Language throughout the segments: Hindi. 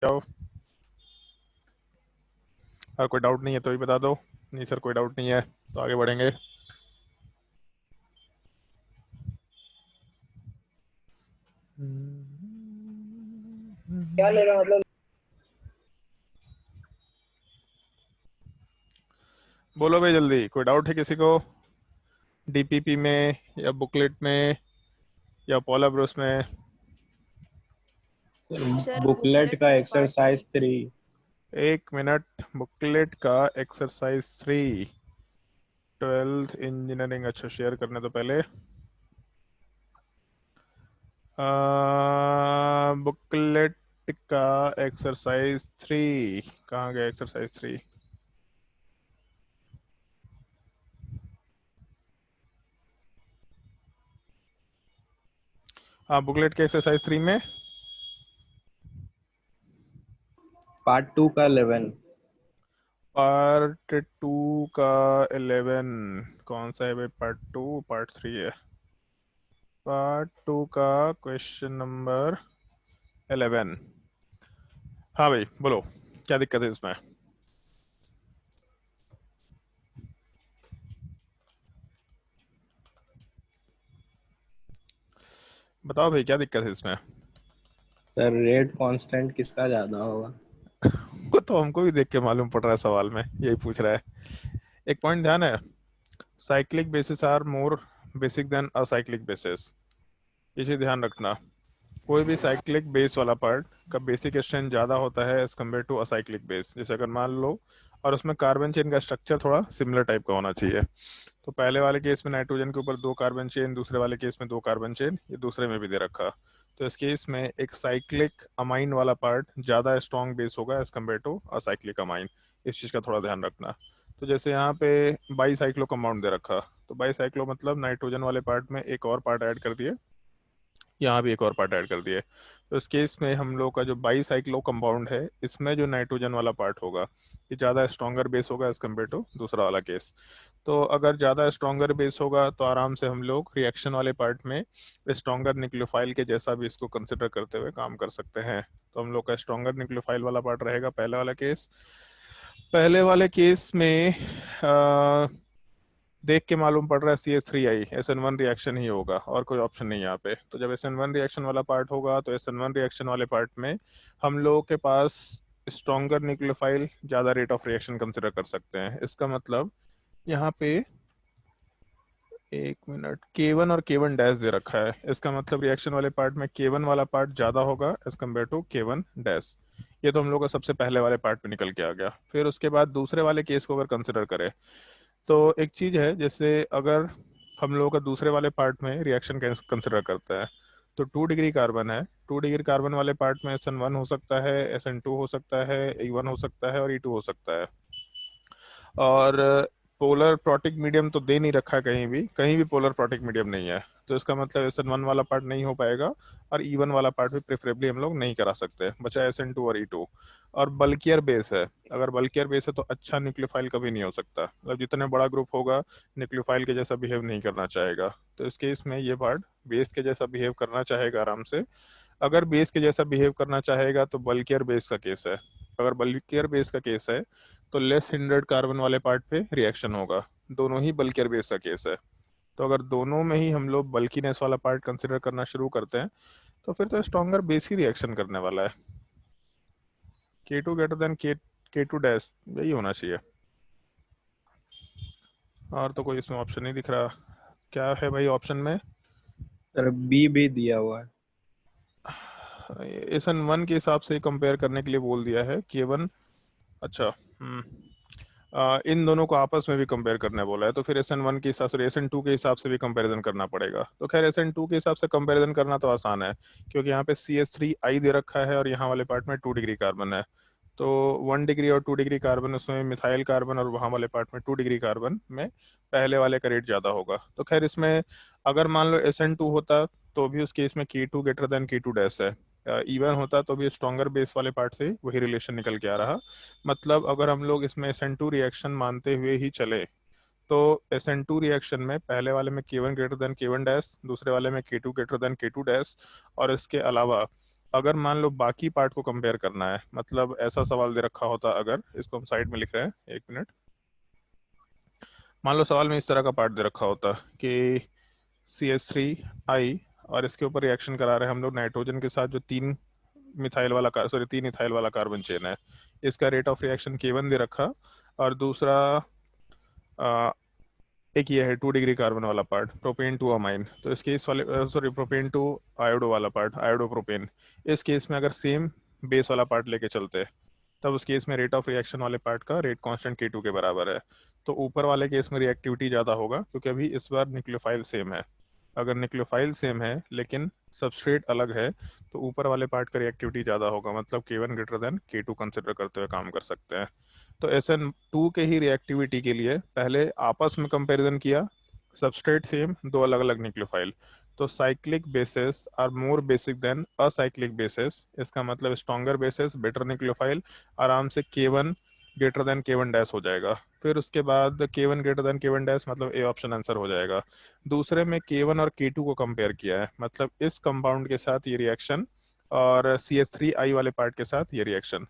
जाओ। और कोई डाउट नहीं है तो भी बता दो। नहीं सर कोई डाउट नहीं है तो आगे बढ़ेंगे। क्या ले रहा मतलब। बोलो भाई जल्दी, कोई डाउट है किसी को? डीपीपी में या बुकलेट में या पोला ब्रोस में? सर बुकलेट बुकलेट का में पार्ट एक्सरसाइज 3। एक मिनट, बुकलेट का एक्सरसाइज 3 ट्वेल्थ इंजीनियरिंग। अच्छा शेयर करने तो पहले बुकलेट का एक्सरसाइज 3 कहाँ गया? एक्सरसाइज 3 हाँ, बुकलेट के एक्सरसाइज 3 में पार्ट 2 का 11। पार्ट 2 का 11 कौन सा है भाई? पार्ट 2 पार्ट 3 है। पार्ट 2 का क्वेश्चन नंबर 11। हाँ भाई बोलो, क्या दिक्कत है इसमें? बताओ भाई क्या दिक्कत है इसमें? सर रेट कांस्टेंट किसका ज्यादा होगा? वो तो हमको भी देख के मालूम पड़ रहा है, सवाल में यही पूछ रहा है। एक पॉइंट ध्यान है, cyclic bases are more basic than acyclic bases. ये चीज ध्यान रखना। कोई भी साइक्लिक बेस वाला पार्ट का बेसिक स्ट्रेंथ ज़्यादा होता है as compared to acyclic base. जैसे अगर मान लो, और उसमें कार्बन चेन का स्ट्रक्चर थोड़ा सिमिलर टाइप का होना चाहिए। तो पहले वाले केस में नाइट्रोजन के ऊपर 2 कार्बन चेन, दूसरे वाले केस में 2 कार्बन चेन, ये दूसरे में भी दे रखा। तो इस केस में एक साइक्लिक अमाइन वाला पार्ट ज़्यादा स्ट्रॉन्ग बेस होगा as compared to acyclic amine. इस चीज़ का थोड़ा ध्यान रखना। तो जैसे यहाँ पे बाई साइक्लो कंपाउंड दे रखा, तो बाई साइक्लो मतलब नाइट्रोजन वाले पार्ट में एक और पार्ट ऐड कर दिए, यहाँ भी एक और पार्ट ऐड कर दिए। तो इस केस में हम लोग का जो बाई साइक्लो कंपाउंड है, इसमें जो नाइट्रोजन वाला पार्ट होगा ये ज़्यादा स्ट्रॉन्गर बेस होगा एज कम्पेयर टू दूसरा वाला केस। तो अगर ज़्यादा स्ट्रॉन्गर बेस होगा तो आराम से हम लोग रिएक्शन वाले पार्ट में स्ट्रॉन्गर न्यूक्लियोफाइल के जैसा भी इसको कंसिडर करते हुए काम कर सकते हैं। तो हम लोग का स्ट्रॉन्गर न्यूक्लियोफाइल वाला पार्ट रहेगा पहले वाला केस। पहले वाले केस में देख के मालूम पड़ रहा है CH3I SN1 रिएक्शन ही होगा और कोई ऑप्शन नहीं है यहाँ पे। तो जब SN1 रिएक्शन वाला पार्ट होगा तो SN1 रिएक्शन वाले पार्ट में हम लोगों के पास स्ट्रॉन्गर न्यूक्लियोफाइल ज़्यादा रेट ऑफ रिएक्शन कंसिडर कर सकते हैं। इसका मतलब यहाँ पे एक मिनट, K1 और K1 डैश दे रखा है। इसका मतलब रिएक्शन वाले पार्ट में K1 वाला पार्ट ज़्यादा होगा as compared to K1 dash. ये तो हम लोग का सबसे पहले वाले पार्ट पे निकल के आ गया। फिर उसके बाद दूसरे वाले केस को अगर कंसिडर करें तो एक चीज़ है, जैसे अगर हम लोगों का दूसरे वाले पार्ट में रिएक्शन कंसिडर करता है तो 2 डिग्री कार्बन है। 2 डिग्री कार्बन वाले पार्ट में SN1 हो सकता है, SN2 हो सकता है, E1 हो सकता है और E2 हो सकता है। और पोलर प्रोटिक मीडियम तो दे नहीं रखा, कहीं भी पोलर प्रोटिक मीडियम नहीं है। तो इसका मतलब SN1 वाला पार्ट नहीं हो पाएगा और E1 वाला पार्ट भी प्रेफरेबली हम लोग नहीं करा सकते, बचा SN2 और E2। और बल्कियर बेस है, अगर बल्कियर बेस है तो अच्छा न्यूक्लियोफाइल कभी नहीं हो सकता। मतलब जितने बड़ा ग्रुप होगा न्यूक्लियोफाइल के जैसा बिहेव नहीं करना चाहेगा। तो इस केस में ये पार्ट बेस के जैसा बिहेव करना चाहेगा आराम से। अगर बेस के जैसा बिहेव करना चाहेगा तो बल्कियर बेस का केस है। अगर बल्कियर बेस का केस है तो लेस हिंड्रेड कार्बन वाले पार्ट पे रिएक्शन होगा। दोनों ही बल्कियर बेस का केस है। तो अगर दोनों में ही हम लोग बल्कीनेस वाला पार्ट कंसिडर करना शुरू करते हैं तो फिर तो स्ट्रॉन्गर बेस ही रिएक्शन करने वाला है। K2 greater than K2 dash, यही होना चाहिए। और तो कोई इसमें ऑप्शन नहीं दिख रहा। क्या है भाई ऑप्शन में? सर बी भी दिया हुआ है। SN1 के हिसाब से कंपेयर करने के लिए बोल दिया है K1। अच्छा। इन दोनों को आपस में भी कंपेयर करने बोला है, तो फिर SN1 के हिसाब से SN2 के हिसाब से भी कंपैरिजन करना पड़ेगा। तो खैर SN2 के हिसाब से कंपैरिजन करना तो आसान है, क्योंकि यहाँ पे CH3I दे रखा है और यहाँ वाले पार्ट में 2 डिग्री कार्बन है। तो 1 डिग्री और 2 डिग्री कार्बन, उसमें मिथाइल कार्बन, और वहाँ वाले पार्ट में 2 डिग्री कार्बन में पहले वाले का रेट ज़्यादा होगा। तो खैर इसमें अगर मान लो SN2 होता तो भी उस केस में K2 greater than K2 dash है। E1 होता तो भी स्ट्रॉन्गर बेस वाले पार्ट से वही रिलेशन निकल के आ रहा। मतलब अगर हम लोग इसमें SN2 रिएक्शन मानते हुए ही चले तो SN2 रिएक्शन में पहले वाले में K1 greater than K1 dash, दूसरे वाले में K2 greater than K2 dash, और इसके अलावा अगर मान लो बाकी पार्ट को कंपेयर करना है, मतलब ऐसा सवाल दे रखा होता, अगर इसको हम साइड में लिख रहे हैं, एक मिनट। मान लो सवाल में इस तरह का पार्ट दे रखा होता कि CH3I, और इसके ऊपर रिएक्शन करा रहे हैं हम लोग नाइट्रोजन के साथ, जो तीन इथाइल वाला कार्बन चेन है। इसका रेट ऑफ रिएक्शन K1 दे रखा, और दूसरा आ, एक ये है 2 डिग्री कार्बन वाला पार्ट, प्रोपेन टू अमाइन। तो इस केस वाले, सॉरी, प्रोपेन टू आयोडो वाला पार्ट, आयोडो प्रोपेन। इस केस में अगर सेम बेस वाला पार्ट लेके चलते, तब उस केस में रेट ऑफ रिएक्शन वाले पार्ट का रेट कांस्टेंट K2 के बराबर है। तो ऊपर वाले केस में रिएक्टिविटी ज़्यादा होगा, क्योंकि अभी इस बार न्यूक्लियोफाइल सेम है। अगर न्यूक्लियोफाइल सेम है लेकिन सबस्ट्रेट अलग है, तो ऊपर वाले पार्ट का रिएक्टिविटी ज़्यादा होगा, मतलब K1 greater than K2 consider करते हुए काम कर सकते हैं। तो SN2 के ही रिएक्टिविटी के लिए पहले आपस में कंपैरिजन किया, सबस्ट्रेट सेम, दो अलग अलग न्यूक्लियोफाइल। तो cyclic bases are more basic than acyclic bases, इसका मतलब स्ट्रॉन्गर बेसिस, बेटर न्यूक्लियोफाइल, आराम से K1 greater than K1 dash हो जाएगा। फिर उसके बाद K1 greater than K1 dash, मतलब ए ऑप्शन आंसर हो जाएगा। दूसरे में K1 और K2 को कंपेयर किया है, मतलब इस कंपाउंड के साथ ये रिएक्शन, और CH3I वाले पार्ट के साथ ये रिएक्शन।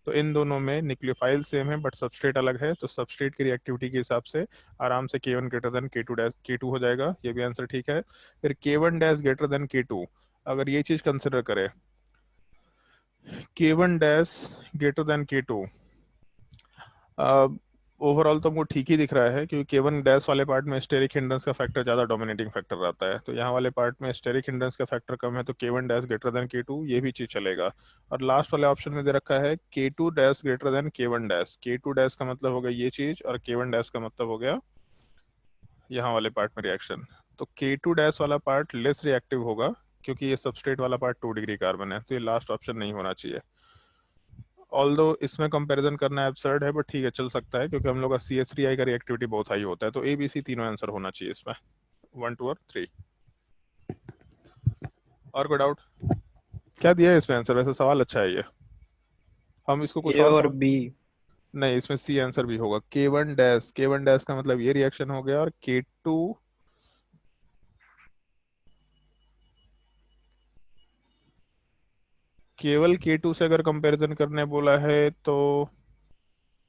तो इन दोनों में न्यूक्लियोफाइल सेम है बट सबस्ट्रेट अलग है, तो सबस्ट्रेट की रिएक्टिविटी के हिसाब से आराम से K1 greater than K2 dash K2 हो जाएगा, ये भी आंसर ठीक है। फिर K1 dash greater than K2, अगर ये चीज कंसिडर करें, K1 dash greater than K2, overall तो हमको ठीक ही दिख रहा है, क्योंकि K1 डैश वाले पार्ट में स्टेरिक हिंड्रेंस का फैक्टर ज़्यादा डोमिनेटिंग फैक्टर रहता है, तो यहाँ वाले पार्ट में स्टेरिक हिंड्रेंस का फैक्टर कम है, तो K1 dash greater than K2 ये भी चीज़ चलेगा। और लास्ट वाले ऑप्शन में दे रखा है K2 dash greater than K1 dash. K2 dash का मतलब हो गया ये चीज़, और K1 डैश का मतलब हो गया यहाँ वाले पार्ट में रिएक्शन। तो K2 डैश वाला पार्ट लेस रिएक्टिव होगा, क्योंकि ये सबस्ट्रेट वाला पार्ट 2 डिग्री कार्बन है, तो ये लास्ट ऑप्शन नहीं होना चाहिए। ऑल्दो इसमें कंपैरिजन करना एब्सर्ड है, बट ठीक है, चल सकता है, क्योंकि हम लोग का CH3I का रिएक्टिविटी बहुत हाई होता है। तो ABC तीनों आंसर होना चाहिए इसमें, 1 2 और 3। और कोई डाउट? क्या दिया है इसमें आंसर? वैसे सवाल अच्छा है ये, हम इसको कुछ ए और और सवाल। बी। नहीं, इसमें C आंसर भी होगा। K1 डैश का मतलब ये रिएक्शन हो गया, और K2, केवल K2 से अगर कंपैरिजन करने बोला है तो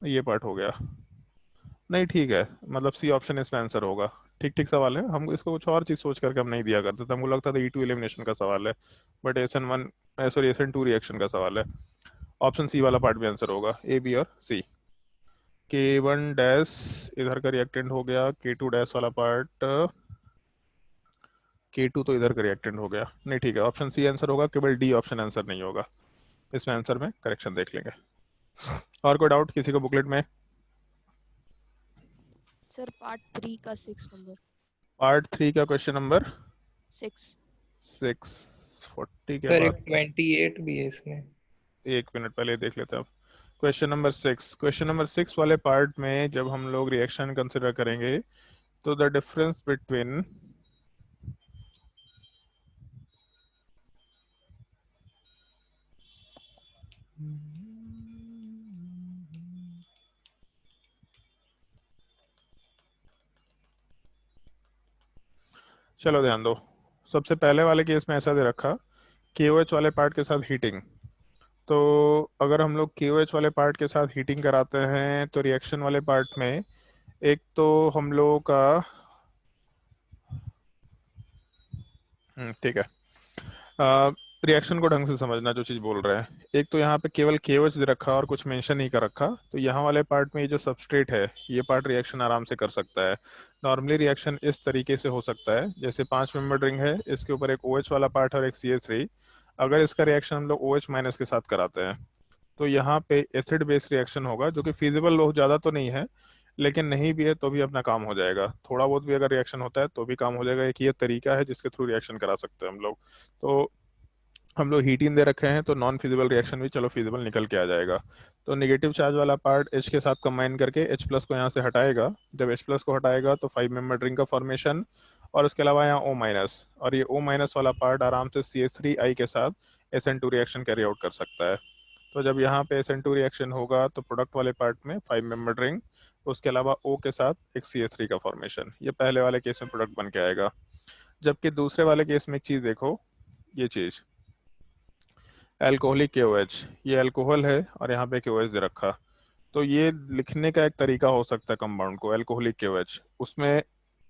ये पार्ट हो गया। नहीं ठीक है, मतलब C ऑप्शन इसमें आंसर होगा। ठीक ठीक सवाल है, हम इसको कुछ और चीज सोच करके हम नहीं दिया करते थे, हमको लगता था E2 एलिमिनेशन का सवाल है, but SN1, sorry, SN2 reaction का सवाल है। ऑप्शन C वाला पार्ट भी आंसर होगा, A, B और C। K1 डैश इधर का रिएक्टेंट हो गया, K2 डैश वाला पार्ट, K2 तो इधर का रिएक्टेंट हो गया। नहीं ठीक है, ऑप्शन C आंसर होगा, केवल D ऑप्शन आंसर नहीं होगा। इसमें आंसर में करेक्शन देख लेंगे। और कोई डाउट किसी को बुकलेट में? सर पार्ट 3 का 6 नंबर। पार्ट 3 का क्वेश्चन नंबर 6। 640 के सर बाद, एक 28 भी है इसमें। एक मिनट पहले देख लेते हैं। क्वेश्चन नंबर 6 वाले पार्ट में जब हम लोग रिएक्शन कंसिडर करेंगे, तो द डिफरेंस बिटवीन, चलो ध्यान दो। सबसे पहले वाले केस में ऐसा दे रखा, KOH वाले पार्ट के साथ हीटिंग। तो अगर हम लोग KOH वाले पार्ट के साथ हीटिंग कराते हैं, तो रिएक्शन वाले पार्ट में एक तो हम लोगों का, ठीक है, रिएक्शन को ढंग से समझना जो चीज़ बोल रहे हैं। एक तो यहाँ पे केवल KOH दे रखा और कुछ मेंशन नहीं कर रखा, तो यहाँ वाले पार्ट में ये जो सबस्ट्रेट है, ये पार्ट रिएक्शन आराम से कर सकता है। नॉर्मली रिएक्शन इस तरीके से हो सकता है, जैसे 5 मेंबर रिंग है, इसके ऊपर एक OH वाला पार्ट और एक CH3। अगर इसका रिएक्शन हम लोग OH माइनस के साथ कराते हैं, तो यहाँ पे एसिड बेस रिएक्शन होगा, जो कि फिजिबल बहुत ज़्यादा तो नहीं है, लेकिन नहीं भी है तो भी अपना काम हो जाएगा। थोड़ा बहुत भी अगर रिएक्शन होता है तो भी काम हो जाएगा। एक ये तरीका है जिसके थ्रू रिएक्शन करा सकते हैं हम लोग। तो हम लोग हीट इन दे रखे हैं, तो नॉन फिजिबल रिएक्शन भी चलो फिजिबल निकल के आ जाएगा। तो नेगेटिव चार्ज वाला पार्ट H के साथ कंबाइन करके H प्लस को यहाँ से हटाएगा। जब H प्लस को हटाएगा तो 5 मेंबर रिंग का फॉर्मेशन, और उसके अलावा यहाँ O माइनस, और ये O माइनस वाला पार्ट आराम से CH3I के साथ SN2 रिएक्शन कैरी आउट कर सकता है। तो जब यहाँ पे SN2 रिएक्शन होगा तो प्रोडक्ट वाले पार्ट में 5 मेंबर रिंग, उसके अलावा O के साथ एक CH3 का फॉर्मेशन, ये पहले वाले केस में प्रोडक्ट बन के आएगा। जबकि दूसरे वाले केस में एक चीज़ देखो, ये चीज़ एल्कोहलिक KOH, ये अल्कोहल है और यहाँ पे KOH दे रखा। तो ये लिखने का एक तरीका हो सकता है कंपाउंड को, एल्कोहलिक KOH। उसमें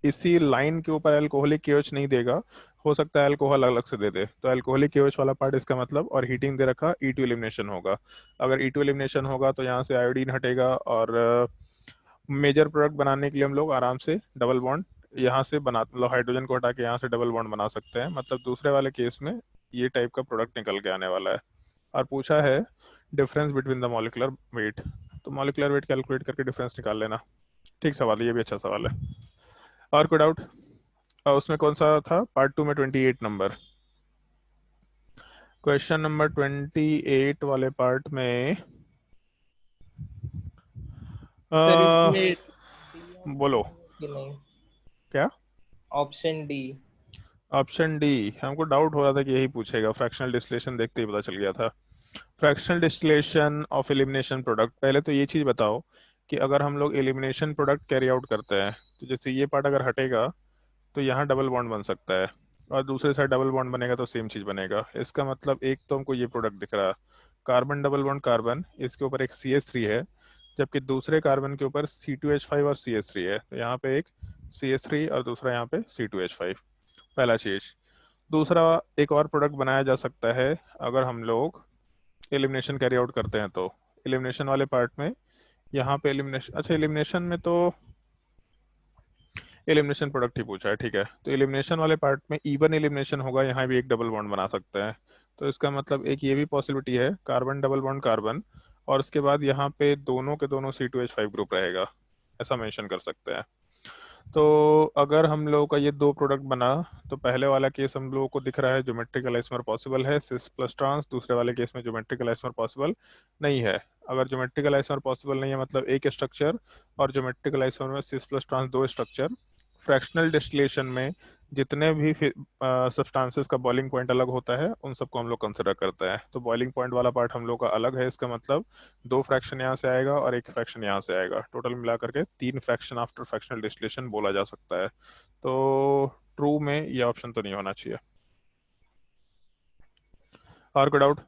इसी लाइन के ऊपर एल्कोहलिक KOH नहीं देगा, हो सकता है अल्कोहल अलग से दे दे। तो एल्कोहलिक KOH वाला पार्ट इसका मतलब, और हीटिंग दे रखा, E2 एलिमिनेशन होगा। अगर E2 एलिमिनेशन होगा तो यहाँ से आयोडीन हटेगा, और मेजर प्रोडक्ट बनाने के लिए हम लोग आराम से डबल बॉन्ड यहाँ से बना, मतलब हाइड्रोजन को हटा के यहाँ से डबल बॉन्ड बना सकते हैं। मतलब दूसरे वाले केस में ये टाइप का प्रोडक्ट निकल के आने वाला है। और पूछा है difference between the molecular weight, तो मॉलिकुलर वेट कैलकुलेट करके डिफरेंस निकाल लेना। ठीक सवाल है, ये भी अच्छा सवाल है। और कोई डाउट? उसमें कौन सा था पार्ट 2 में? 28 नंबर, क्वेश्चन नंबर 28 वाले पार्ट में सर आ, इसमें डी बोलो। ऑप्शन है कि नहीं? क्या? Option D. ऑप्शन डी, हमको डाउट हो रहा था कि यही पूछेगा, फ्रैक्शनल डिस्टिलेशन देखते ही पता चल गया था। Fractional distillation of elimination product. पहले तो ये चीज़ बताओ कि अगर हम लोग एलिमिनेशन प्रोडक्ट कैरी आउट करते हैं, तो जैसे ये पार्ट अगर हटेगा तो यहाँ डबल बॉन्ड बन सकता है, और दूसरे साइड डबल बॉन्ड बनेगा तो सेम चीज़ बनेगा। इसका मतलब एक तो हमको ये प्रोडक्ट दिख रहा है, कार्बन डबल बॉन्ड कार्बन, इसके ऊपर एक CH3 है, जबकि दूसरे कार्बन के ऊपर C2H5 और CH3 है। तो यहाँ पे एक CH3 और दूसरा यहाँ पे C2H5, पहला चीज़। दूसरा, एक और प्रोडक्ट बनाया जा सकता है अगर हम लोग एलिमिनेशन कैरी आउट करते हैं। तो एलिमिनेशन वाले पार्ट में यहाँ पे एलिमिनेशन, अच्छा एलिमिनेशन में तो एलिमिनेशन प्रोडक्ट ही पूछा है, ठीक है। तो एलिमिनेशन वाले पार्ट में इवन एलिमिनेशन होगा, यहाँ भी एक डबल बॉन्ड बना सकते हैं। तो इसका मतलब एक ये भी पॉसिबिलिटी है, कार्बन डबल बॉन्ड कार्बन, और उसके बाद यहाँ पे दोनों के दोनों C2H5 ग्रुप रहेगा, ऐसा मेंशन कर सकते हैं। तो अगर हम लोगों का ये दो प्रोडक्ट बना, तो पहले वाला केस हम लोगों को दिख रहा है ज्योमेट्रिकल आइसोमर पॉसिबल है, सिस प्लस ट्रांस। दूसरे वाले केस में ज्योमेट्रिकल आइसोमर पॉसिबल नहीं है। अगर ज्योमेट्रिकल आइसोमर पॉसिबल नहीं है मतलब एक स्ट्रक्चर, और ज्योमेट्रिकल आइसोमर में सिस प्लस ट्रांस दो स्ट्रक्चर। फ्रैक्शनल डिस्टिलेशन में जितने भी सब्सटेंसेस का बॉइलिंग पॉइंट अलग होता है उन सबको हम लोग कंसिडर करते हैं। तो बॉइलिंग पॉइंट वाला पार्ट हम लोग का अलग है, इसका मतलब दो फ्रैक्शन यहाँ से आएगा और एक फ्रैक्शन यहाँ से आएगा, टोटल मिला करके तीन फ्रैक्शन आफ्टर फ्रैक्शनल डिस्टिलेशन बोला जा सकता है। तो ट्रू में ये ऑप्शन तो नहीं होना चाहिए। और कोई डाउट?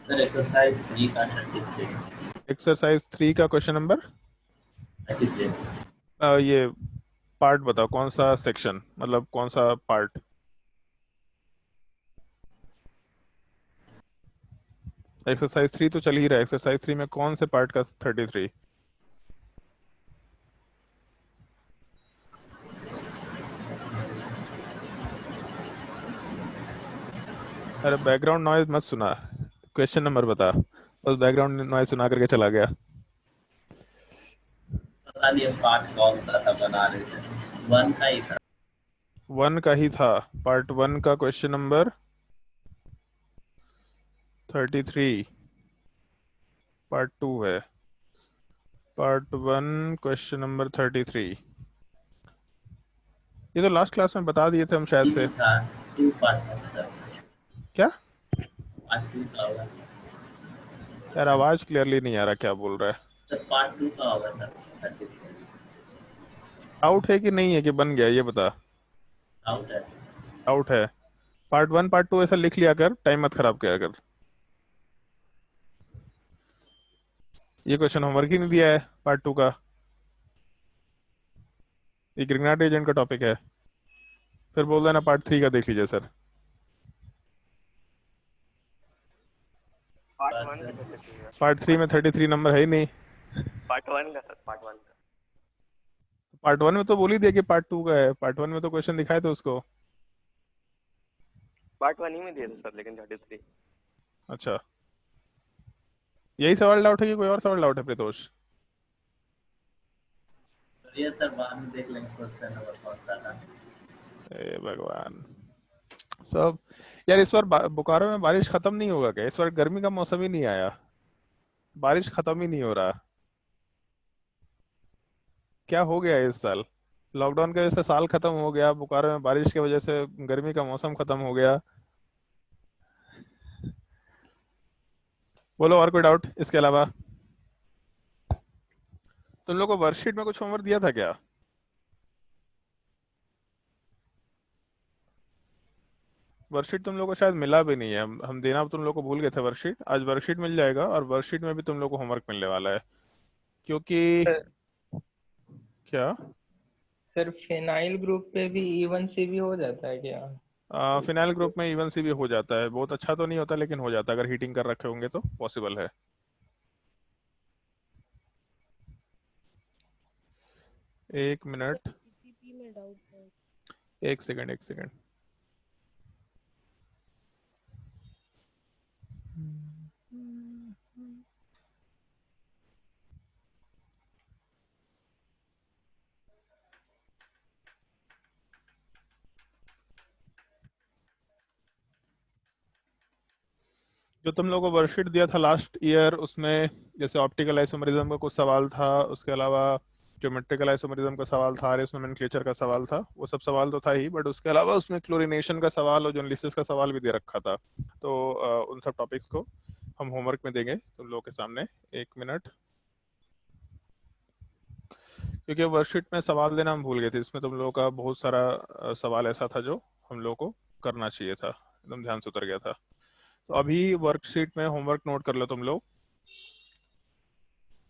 सर एक्सरसाइज 3 का 33 एक्सरसाइज 3 का क्वेश्चन नंबर 33 ये पार्ट बताओ, कौन सा सेक्शन, मतलब कौन सा पार्ट? एक्सरसाइज 3 तो चल ही रहा है, एक्सरसाइज 3 में कौन से पार्ट का 33? अरे बैकग्राउंड नॉइज मत सुना, क्वेश्चन नंबर बता। बस बैकग्राउंड नॉइज सुना करके चला गया। पता नहीं पार्ट कौन सा था बना रहे थे, 1 का ही था। 1 का ही था, पार्ट 1 का क्वेश्चन नंबर 33। पार्ट 2 है, पार्ट 1 क्वेश्चन नंबर 33। ये तो लास्ट क्लास में बता दिए थे हम शायद 2 से। था, 2 पार्ट था सर। क्या? पार्ट 2 का होगा यार आवाज क्लियरली नहीं आ रहा, क्या बोल रहा है? सर, पार्ट 2 का होगा सर 33। आउट है कि नहीं है कि बन गया, ये बता। आउट है। आउट है। पार्ट 1 पार्ट 2 ऐसा लिख लिया कर, टाइम मत खराब किया कर। ये क्वेश्चन होमवर्क ही नहीं दिया है पार्ट 2 का, ये ग्रिग्नार्ड एजेंट का टॉपिक है। फिर बोल देना पार्ट 3 का देख लीजिए सर। पार्ट 1 का कैसे चाहिए? पार्ट 3 में 33 नंबर है ही नहीं। पार्ट 1 का सर, पार्ट 1 का। पार्ट 1 में तो बोल ही दिया कि पार्ट 2 का है, पार्ट 1 में तो क्वेश्चन दिखाए थे उसको। पार्ट 1 ही में दिए थे सर, लेकिन 33। अच्छा, यही सवाल डाउट है कि कोई और सवाल डाउट है प्रितोष? ये सर बाद में देख लेंगे क्वेश्चन नंबर कौन सा था। ए भगवान सब। यार इस बार बोकारो में बारिश खत्म नहीं होगा क्या? इस बार गर्मी का मौसम ही नहीं आया, बारिश खत्म ही नहीं हो रहा। क्या हो गया है इस साल? लॉकडाउन की वजह से साल खत्म हो गया, बोकारो में बारिश की वजह से गर्मी का मौसम खत्म हो गया। बोलो और कोई डाउट इसके अलावा? तुम लोग को वर्कशीट में कुछ होमवर्क दिया था क्या? वर्कशीट तुम लोग को शायद मिला भी नहीं है, हम देना तुम लोग को भूल गए थे वर्कशीट। आज वर्कशीट मिल जाएगा, और वर्कशीट में भी तुम लोग को होमवर्क मिलने वाला है, क्योंकि सर क्या सर फिनाइल ग्रुप पे भी E1 से भी हो जाता है क्या? फिनाइल ग्रुप में इवन सी भी हो जाता है, बहुत अच्छा तो नहीं होता लेकिन हो जाता है, अगर हीटिंग कर रखे होंगे तो पॉसिबल है। एक मिनट, पीपीपी में डाउट है। एक सेकंड, एक सेकंड। जो तुम लोगों को वर्कशीट दिया था लास्ट ईयर, उसमें जैसे ऑप्टिकल आइसोमरिज्म का कुछ सवाल था, उसके अलावा ज्योमेट्रिकल आइसोमरिज्म का सवाल था, आरएस नोमेनक्लेचर का सवाल था, वो सब सवाल तो था ही, बट उसके अलावा उसमें क्लोरीनेशन का सवाल और जोनलिसिस का सवाल भी दे रखा था। तो उन सब टॉपिक्स को हम होमवर्क में देंगे तुम लोगों के सामने। एक मिनट, क्योंकि वर्कशीट में सवाल देना हम भूल गए थे, इसमें तुम लोगों का बहुत सारा सवाल ऐसा था जो हम लोगों को करना चाहिए था, एकदम ध्यान से उतर गया था। तो अभी वर्कशीट में होमवर्क नोट कर लो तुम लोग।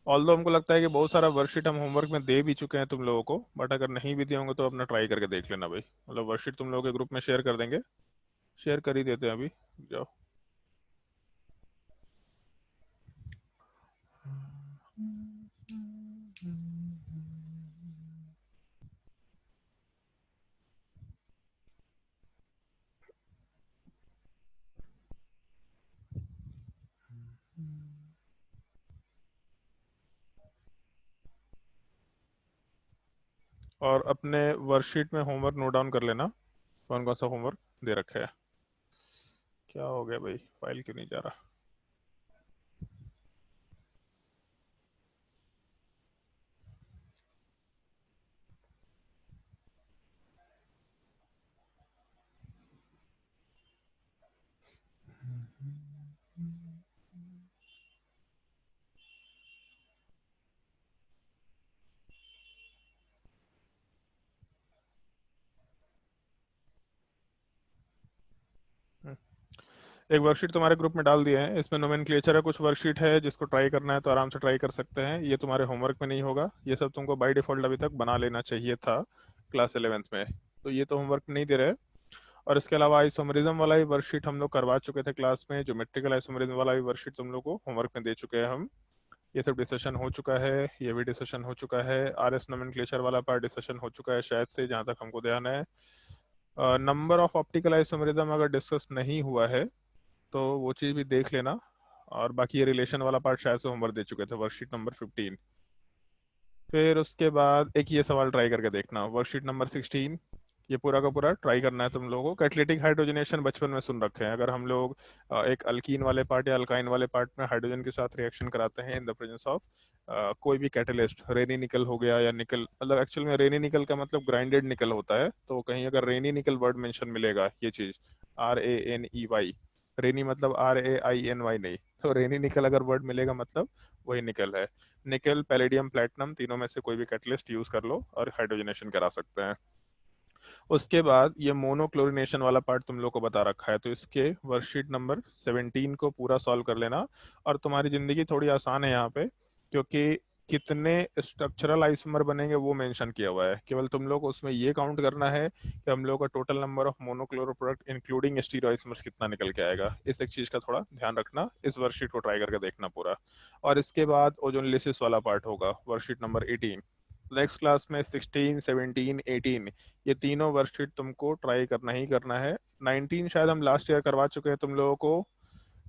ऑल्दो हमको लगता है कि बहुत सारा वर्कशीट हम होमवर्क में दे भी चुके हैं तुम लोगों को, बट अगर नहीं भी दिए होंगे तो अपना ट्राई करके देख लेना भाई। मतलब वर्कशीट तुम लोगों के ग्रुप में शेयर कर देंगे, शेयर कर ही देते हैं अभी, जाओ। और अपने वर्कशीट में होमवर्क नोट डाउन कर लेना, कौन कौन सा होमवर्क दे रखा है। क्या हो गया भाई, फाइल क्यों नहीं जा रहा? एक वर्कशीट तुम्हारे ग्रुप में डाल दिए हैं, इसमें नोमेनक्लेचर का कुछ वर्कशीट है, जिसको ट्राई करना है तो आराम से ट्राई कर सकते हैं। ये तुम्हारे होमवर्क में नहीं होगा, ये सब तुमको बाय डिफॉल्ट अभी तक बना लेना चाहिए था क्लास 11th में, तो ये तो होमवर्क नहीं दे रहे। और इसके अलावा आइसोमरिज्म वाला भी वर्कशीट हम लोग करवा चुके थे क्लास में, ज्योमेट्रिकल आइसोमरिज्म वाला भी वर्कशीट तुम लोग को होमवर्क में दे चुके हैं हम। ये सब डिस्कशन हो चुका है, ये भी डिस्कशन हो चुका है, आरएस नोमेनक्लेचर वाला पार्ट डिस्कशन हो चुका है शायद से, जहाँ तक हमको ध्यान है। नंबर ऑफ ऑप्टिकल आइसोमरिज्म अगर डिस्कस नहीं हुआ है तो वो चीज़ भी देख लेना। और बाकी ये रिलेशन वाला पार्ट शायद से होमवर्क दे चुके थे, वर्कशीट नंबर 15। फिर उसके बाद एक ये सवाल ट्राई करके देखना, वर्कशीट नंबर 16, ये पूरा का पूरा ट्राई करना है तुम लोगों को। कैटलिटिक हाइड्रोजनेशन बचपन में सुन रखे हैं, अगर हम लोग एक अल्कीन वाले पार्ट या अल्काइन वाले पार्ट में हाइड्रोजन के साथ रिएक्शन कराते हैं इन द प्रेजेंस ऑफ कोई भी कैटलिस्ट, रेनी निकल हो गया या निकल, मतलब एक्चुअल में रेनी निकल का मतलब ग्राइंडेड निकल होता है, तो कहीं अगर रेनी निकल वर्ड मेंशन मिलेगा, ये चीज RANEY, रेनी मतलब RAINY नहीं, तो रेनी निकल अगर वर्ड मिलेगा मतलब वही निकल है। निकल, पैलेडियम, प्लेटिनम, तीनों में से कोई भी कैटलिस्ट यूज कर लो और हाइड्रोजनेशन करा सकते हैं। उसके बाद ये मोनोक्लोरिनेशन वाला पार्ट तुम लोग को बता रखा है, तो इसके वर्कशीट नंबर 17 को पूरा सॉल्व कर लेना, और तुम्हारी जिंदगी थोड़ी आसान है यहाँ पे, क्योंकि कितने स्ट्रक्चरल आइसोमर बनेंगे वो मेंशन किया हुआ है। केवल तुम लोग को उसमें ये काउंट करना है कि हम लोग का total number of monochloro product including stereoisomers कितना निकल के आएगा। इस एक चीज का थोड़ा ध्यान रखना, इस वर्कशीट को ट्राई करके देखना पूरा। और इसके बाद ओजोनलिसिस वाला पार्ट होगा, वर्कशीट नंबर 18। नेक्स्ट क्लास में 16, 17, 18 ये तीनों वर्कशीट तुमको ट्राई करना ही करना है। 19 शायद हम लास्ट ईयर करवा चुके हैं तुम लोगों को,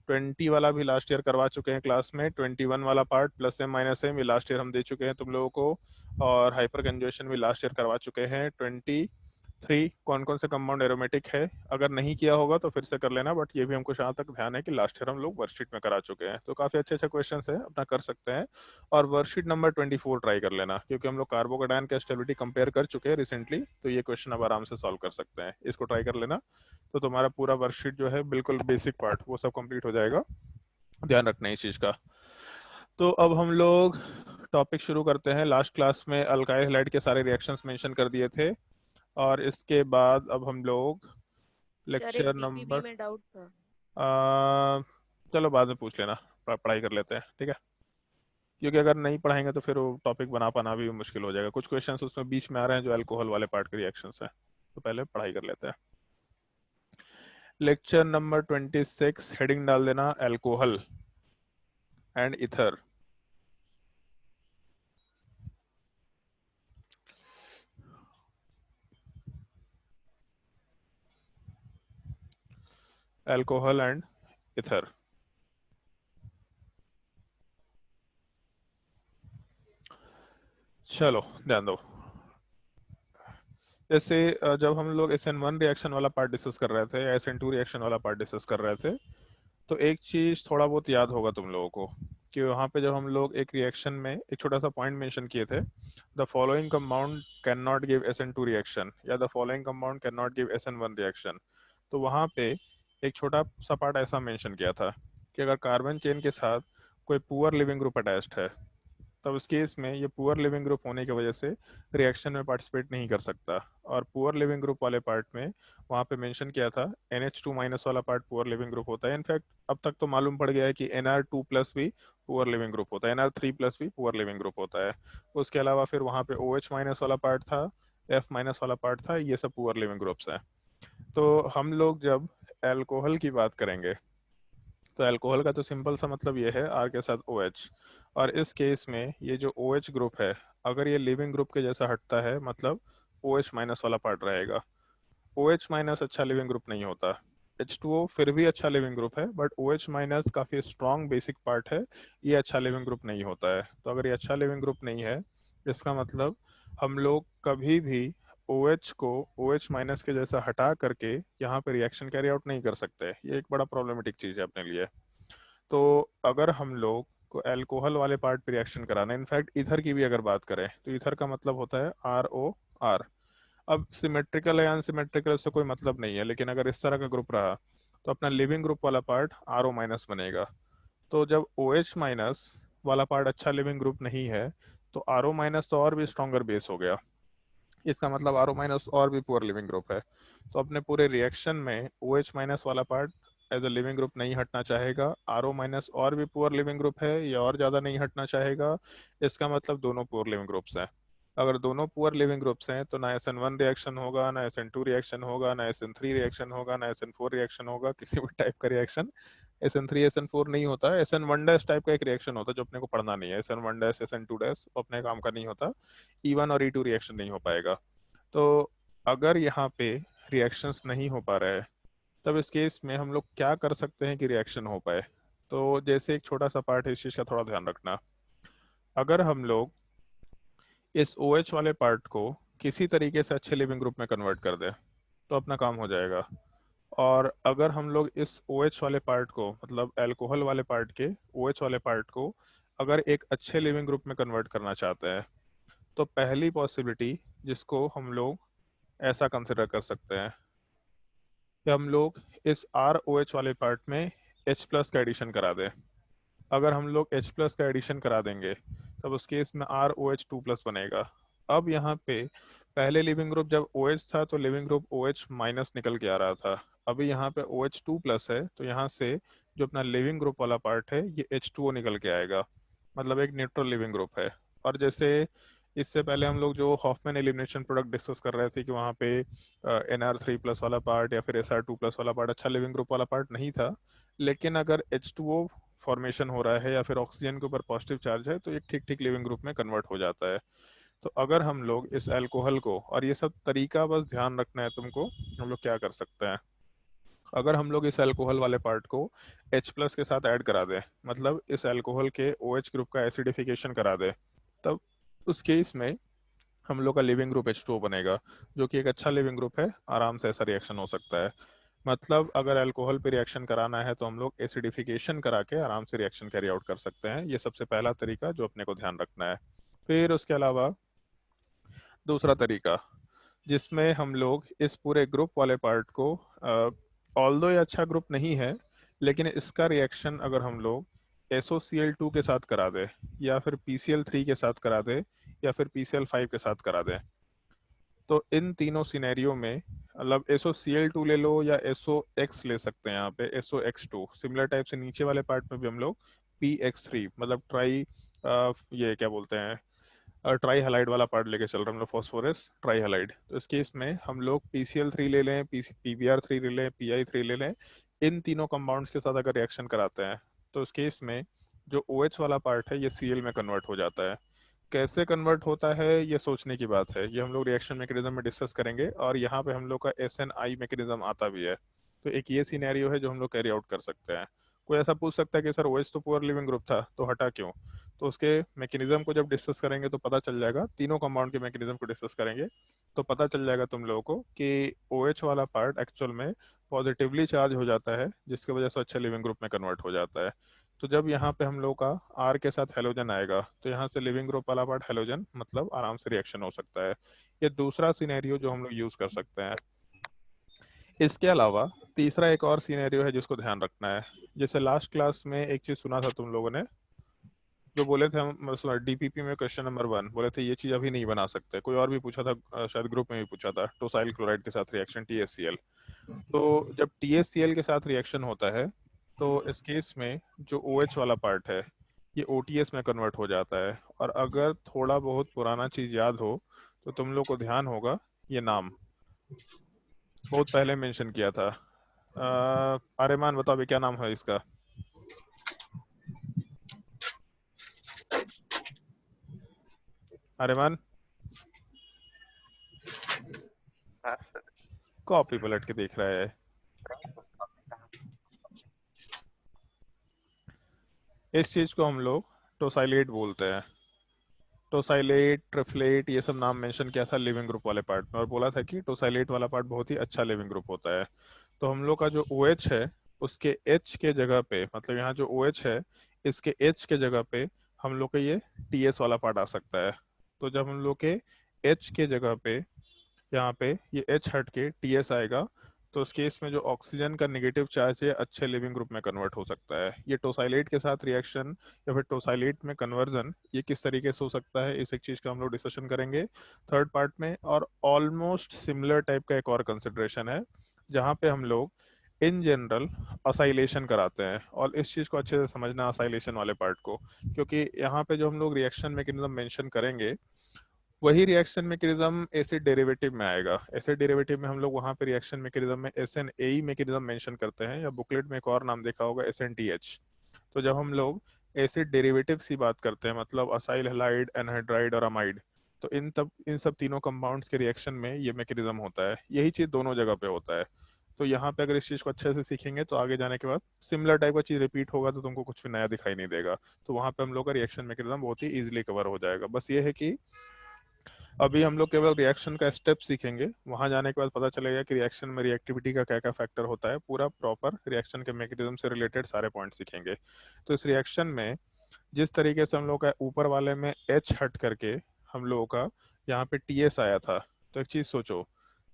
20 वाला भी लास्ट ईयर करवा चुके हैं क्लास में, 21 वाला part plus M minus M ये लास्ट ईयर हम दे चुके हैं तुम लोगों को, और हाइपर कंजुगेशन भी लास्ट ईयर करवा चुके हैं। 23 कौन कौन से कंपाउंड एरोमेटिक है, अगर नहीं किया होगा तो फिर से कर लेना, बट ये भी हमको जहाँ तक ध्यान है कि लास्ट ईयर हम लोग वर्कशीट में करा चुके हैं, तो काफी अच्छे अच्छे क्वेश्चन है, अपना कर सकते हैं। और वर्कशीट नंबर 24 ट्राई कर लेना, क्योंकि हम लोग कार्बोकेटायन का स्टेबिलिटी कंपेयर कर चुके हैं रिसेंटली, तो ये क्वेश्चन अब आराम से सॉल्व कर सकते हैं, इसको ट्राई कर लेना। तो तुम्हारा पूरा वर्कशीट जो है बिल्कुल बेसिक पार्ट वो सब कंप्लीट हो जाएगा, ध्यान रखना है इस चीज का। तो अब हम लोग टॉपिक शुरू करते हैं। लास्ट क्लास में अल्काइल हैलाइड के सारे रिएक्शंस मेंशन कर दिए थे, और इसके बाद अब हम लोग सर एक लेक्चर पीपीपी नंबर में डाउट था। चलो बाद में पूछ लेना, पढ़ाई कर लेते हैं, ठीक है? क्योंकि अगर नहीं पढ़ाएंगे तो फिर वो टॉपिक बना पाना भी मुश्किल हो जाएगा। कुछ क्वेश्चंस उसमें बीच में आ रहे हैं जो अल्कोहल वाले पार्ट के रिएक्शंस हैं, तो पहले पढ़ाई कर लेते हैं। लेक्चर नंबर 26, हेडिंग डाल देना alcohol and ether. Alcohol and ether. चलो ध्यान दो। जैसे जब हम लोग SN1 रिएक्शन वाला पार्ट डिस्कस कर रहे थे या SN2 रिएक्शन वाला पार्ट डिस्कस कर रहे थे, तो एक चीज थोड़ा बहुत याद होगा तुम लोगों को कि वहाँ पे जब हम लोग एक रिएक्शन में एक छोटा सा पॉइंट मेंशन किए थे, the following compound can not give SN2 reaction या the following compound can not give SN1 reaction. तो वहाँ पे एक छोटा सा पार्ट ऐसा मेंशन किया था कि अगर कार्बन चेन के साथ कोई पुअर लिविंग ग्रुप अटैच्ड है, तब उस केस में ये पुअर लिविंग ग्रुप होने की वजह से रिएक्शन में पार्टिसिपेट नहीं कर सकता। और पुअर लिविंग ग्रुप वाले पार्ट में वहाँ पे मेंशन किया था NH2 माइनस वाला पार्ट पुअर लिविंग ग्रुप होता है। इनफैक्ट अब तक तो मालूम पड़ गया है कि NR2 प्लस भी पुअर लिविंग ग्रुप होता है, NR3 प्लस भी पुअर लिविंग ग्रुप होता है। उसके अलावा फिर वहाँ पे OH माइनस वाला पार्ट था, F माइनस वाला पार्ट था, ये सब पुअर लिविंग ग्रुप्स हैं। तो हम लोग जब अल्कोहल की बात करेंगे तो अल्कोहल का तो सिंपल सा मतलब ये है R के साथ OH। और इस केस में ये जो OH ग्रुप है, अगर ये लिविंग ग्रुप के जैसा हटता है मतलब OH माइनस वाला पार्ट रहेगा। OH माइनस अच्छा लिविंग ग्रुप नहीं होता। H2O फिर भी अच्छा लिविंग ग्रुप है, बट OH माइनस काफ़ी स्ट्रॉन्ग बेसिक पार्ट है, ये अच्छा लिविंग ग्रुप नहीं होता है। तो अगर ये अच्छा लिविंग ग्रुप नहीं है, इसका मतलब हम लोग कभी भी OH को OH माइनस के जैसा हटा करके यहाँ पे रिएक्शन कैरी आउट नहीं कर सकते। ये एक बड़ा प्रॉब्लमेटिक चीज़ है अपने लिए। तो अगर हम लोग को अल्कोहल वाले पार्ट पे रिएक्शन कराना है, इनफैक्ट ईथर की भी अगर बात करें तो ईथर का मतलब होता है ROR। अब सिमेट्रिकल है या अनसिमेट्रिकल से कोई मतलब नहीं है, लेकिन अगर इस तरह का ग्रुप रहा तो अपना लिविंग ग्रुप वाला पार्ट RO माइनस बनेगा। तो जब OH माइनस वाला पार्ट अच्छा लिविंग ग्रुप नहीं है, तो RO माइनस तो और भी स्ट्रॉन्गर बेस हो गया। इसका मतलब RO माइनस और भी पुअर लिविंग ग्रुप है। तो अपने पूरे रिएक्शन में OH माइनस वाला part as a leaving group नहीं हटना चाहेगा। RO माइनस और भी पुअर लिविंग ग्रुप है, ये और ज़्यादा नहीं हटना चाहेगा। इसका मतलब दोनों पुअर लिविंग ग्रुप्स हैं। अगर दोनों पुअर लिविंग ग्रुप्स हैं तो ना SN1 रिएक्शन होगा, ना SN2 रिएक्शन होगा, ना SN3 रिएक्शन होगा, ना SN4 रिएक्शन होगा, किसी भी टाइप का रिएक्शन। SN3 SN4 नहीं होता है। SN1 डैश टाइप का एक रिएक्शन होता है जो अपने को पढ़ना नहीं है। SN1 डैश SN2 डैश अपने काम का नहीं होता। E1 और E2 रिएक्शन नहीं हो पाएगा। तो अगर यहाँ पे रिएक्शंस नहीं हो पा रहे हैं, तब इस केस में हम लोग क्या कर सकते हैं कि रिएक्शन हो पाए? तो जैसे एक छोटा सा पार्ट है, इस चीज़ का थोड़ा ध्यान रखना। अगर हम लोग इस OH वाले पार्ट को किसी तरीके से अच्छे लिविंग ग्रुप में कन्वर्ट कर दें तो अपना काम हो जाएगा। और अगर हम लोग इस OH वाले पार्ट को मतलब अल्कोहल वाले पार्ट के OH वाले पार्ट को अगर एक अच्छे लिविंग ग्रुप में कन्वर्ट करना चाहते हैं, तो पहली पॉसिबिलिटी जिसको हम लोग ऐसा कंसिडर कर सकते हैं कि हम लोग इस ROH वाले पार्ट में H प्लस का एडिशन करा दें। अगर हम लोग H प्लस का एडिशन करा देंगे तब उस केस में ROH2 प्लस बनेगा। अब यहाँ पे पहले लिविंग ग्रुप जब OH था तो लिविंग ग्रुप OH माइनस निकल के आ रहा था। अभी यहाँ पे OH2 प्लस है, तो यहाँ से जो अपना लिविंग ग्रुप वाला पार्ट है ये H2O निकल के आएगा, मतलब एक न्यूट्रल लिविंग ग्रुप है। और जैसे इससे पहले हम लोग जो हॉफमैन एलिमिनेशन प्रोडक्ट डिस्कस कर रहे थे कि वहाँ पे NR3 प्लस वाला पार्ट या फिर SR2 प्लस वाला पार्ट अच्छा लिविंग ग्रुप वाला पार्ट नहीं था, लेकिन अगर H2O फॉर्मेशन हो रहा है या फिर ऑक्सीजन के ऊपर पॉजिटिव चार्ज है तो ये ठीक ठीक लिविंग ग्रुप में कन्वर्ट हो जाता है। तो अगर हम लोग इस अल्कोहल को, और ये सब तरीका बस ध्यान रखना है तुमको, हम लोग क्या कर सकते हैं। अगर हम लोग इस अल्कोहल वाले पार्ट को H प्लस के साथ ऐड करा दें, मतलब इस अल्कोहल के OH ग्रुप का एसिडिफिकेशन करा दें, तब उस केस में हम लोग का लिविंग ग्रुप H2O बनेगा, जो कि एक अच्छा लिविंग ग्रुप है। आराम से ऐसा रिएक्शन हो सकता है। मतलब अगर अल्कोहल पे रिएक्शन कराना है तो हम लोग एसिडिफिकेशन करा के आराम से रिएक्शन कैरी आउट कर सकते हैं। ये सबसे पहला तरीका जो अपने को ध्यान रखना है। फिर उसके अलावा दूसरा तरीका जिसमें हम लोग इस पूरे ग्रुप वाले पार्ट को, ऑल्दो ये अच्छा ग्रुप नहीं है, लेकिन इसका रिएक्शन अगर हम लोग SOCl2 के साथ करा दे, या फिर PCl3 के साथ करा दे, या फिर PCl5 के साथ करा दे, तो इन तीनों सिनेरियो में मतलब SOCl2 ले लो या SOX ले सकते हैं यहाँ पे, SOX2। सिमिलर टाइप से नीचे वाले पार्ट में भी हम लोग PX3 मतलब ये क्या बोलते हैं, ट्राई हैलाइड वाला पार्ट लेके चल रहे हैं हम लोग, फॉस्फोरस ट्राई हैलाइड। तो इस केस में हम लोग PCl3 ले लें, PBr3 ले लें, PI3 ले लें, इन तीनों कंपाउंड्स के साथ अगर रिएक्शन कराते हैं तो इस केस में जो OH वाला पार्ट है ये Cl में कन्वर्ट हो जाता है। कैसे कन्वर्ट होता है ये सोचने की बात है, ये हम लोग रिएक्शन मैकेनिज्म में डिस्कस करेंगे, और यहाँ पे हम लोग का SNI मैकेनिज्म आता भी है। तो एक ये सिनेरियो है जो हम लोग कैरी आउट कर सकते हैं। कोई ऐसा पूछ सकता है कि सर OH तो पुअर लिविंग ग्रुप था तो हटा क्यों? तो उसके मैकेनिज्म को जब डिस्कस करेंगे तो पता चल जाएगा, तीनों कंपाउंड के मैकेनिज्म को डिस्कस करेंगे तो पता चल जाएगा तुम लोगों को कि OH वाला पार्ट एक्चुअल में पॉजिटिवली चार्ज हो जाता है, जिसकी वजह से अच्छे लिविंग ग्रुप में कन्वर्ट हो जाता है। तो जब यहाँ पे हम लोग का R के साथ हेलोजन आएगा तो यहाँ से लिविंग ग्रुप वाला पार्ट हेलोजन मतलब आराम से रिएक्शन हो सकता है। ये दूसरा सिनेरियो जो हम लोग यूज कर सकते हैं। इसके अलावा तीसरा एक और सिनेरियो है जिसको ध्यान रखना है। जैसे लास्ट क्लास में एक चीज सुना था तुम लोगों ने, जो बोले थे हम DPP में क्वेश्चन नंबर 1 बोले थे ये चीज अभी नहीं बना सकते। कोई और भी पूछा था, शायद ग्रुप में भी पूछा था, टोसाइल क्लोराइड के साथ रिएक्शन THCl। तो जब THCl के साथ रिएक्शन होता है तो इस केस में जो OH वाला पार्ट है ये OTS में कन्वर्ट हो जाता है। और अगर थोड़ा बहुत पुराना चीज याद हो तो तुम लोग को ध्यान होगा, ये नाम बहुत पहले मेंशन किया था। आर्यमान बताओ अभी क्या नाम है इसका? आर्यमान हाँ सर। कॉपी पलट के देख रहा है। इस चीज को हम लोग टोसाइलेट बोलते हैं। टोसाइलेट, ट्रिफ्लेट, ये सब नाम मेंशन किया था लिविंग ग्रुप वाले पार्ट में, और बोला था कि टोसाइलेट वाला पार्ट बहुत ही अच्छा लिविंग ग्रुप होता है। तो हम लोग का जो OH है उसके H के जगह पे, मतलब यहाँ जो OH है इसके H के जगह पे हम लोग का ये TS वाला पार्ट आ सकता है। तो जब हम लोग के H के जगह पे यहाँ पे ये H हट के TS आएगा तो उस केस में जो ऑक्सीजन का नेगेटिव चार्ज है अच्छे लिविंग ग्रुप में कन्वर्ट हो सकता है। ये टोसाइलेट के साथ रिएक्शन या फिर टोसाइलेट में कन्वर्जन ये किस तरीके से हो सकता है, इस एक चीज का हम लोग डिस्कशन करेंगे थर्ड पार्ट में। और ऑलमोस्ट सिमिलर टाइप का एक और कंसिडरेशन है जहाँ पे हम लोग इन जनरल असाइलेशन कराते हैं। और इस चीज को अच्छे से समझना असाइलेशन वाले पार्ट को, क्योंकि यहाँ पे जो हम लोग रिएक्शन मैकेनिज्म मेंशन करेंगे वही रिएक्शन मैकेनिज्म एसिड डेरिवेटिव में आएगा। एसिड डेरिवेटिव में हम लोग वहां पे रिएक्शन मैकेनिज्म में SNAE मैकेनिज्म मेंशन करते हैं, या बुकलेट में एक और नाम देखा होगा SNTH। तो जब हम लोग एसिड डेरिवेटिव की बात करते हैं मतलब असाइल हैलाइड, एनहाइड्राइड और अमाइड, तो इन सब तीनों कंपाउंड्स के रिएक्शन में ये मैकेनिज्म होता है। यही चीज दोनों जगह पे होता है। तो यहाँ पे अगर इस चीज को अच्छे से सीखेंगे तो आगे जाने के बाद सिमिलर टाइप का चीज रिपीट होगा तो तुमको कुछ भी नया दिखाई नहीं देगा। तो वहां पे हम लोग का रिएक्शन मैकेनिज्म बहुत ही इजीली कवर हो जाएगा। बस ये है कि अभी हम लोग केवल रिएक्शन का स्टेप सीखेंगे, वहां जाने के बाद पता चलेगा कि रिएक्शन में रिएक्टिविटी का क्या क्या फैक्टर होता है। पूरा प्रॉपर रिएक्शन के मैकेनिज्म से रिलेटेड सारे पॉइंट सीखेंगे। तो इस रिएक्शन में जिस तरीके से हम लोग का ऊपर वाले में H हट करके हम लोगों का यहाँ पे TS आया था, तो एक चीज सोचो,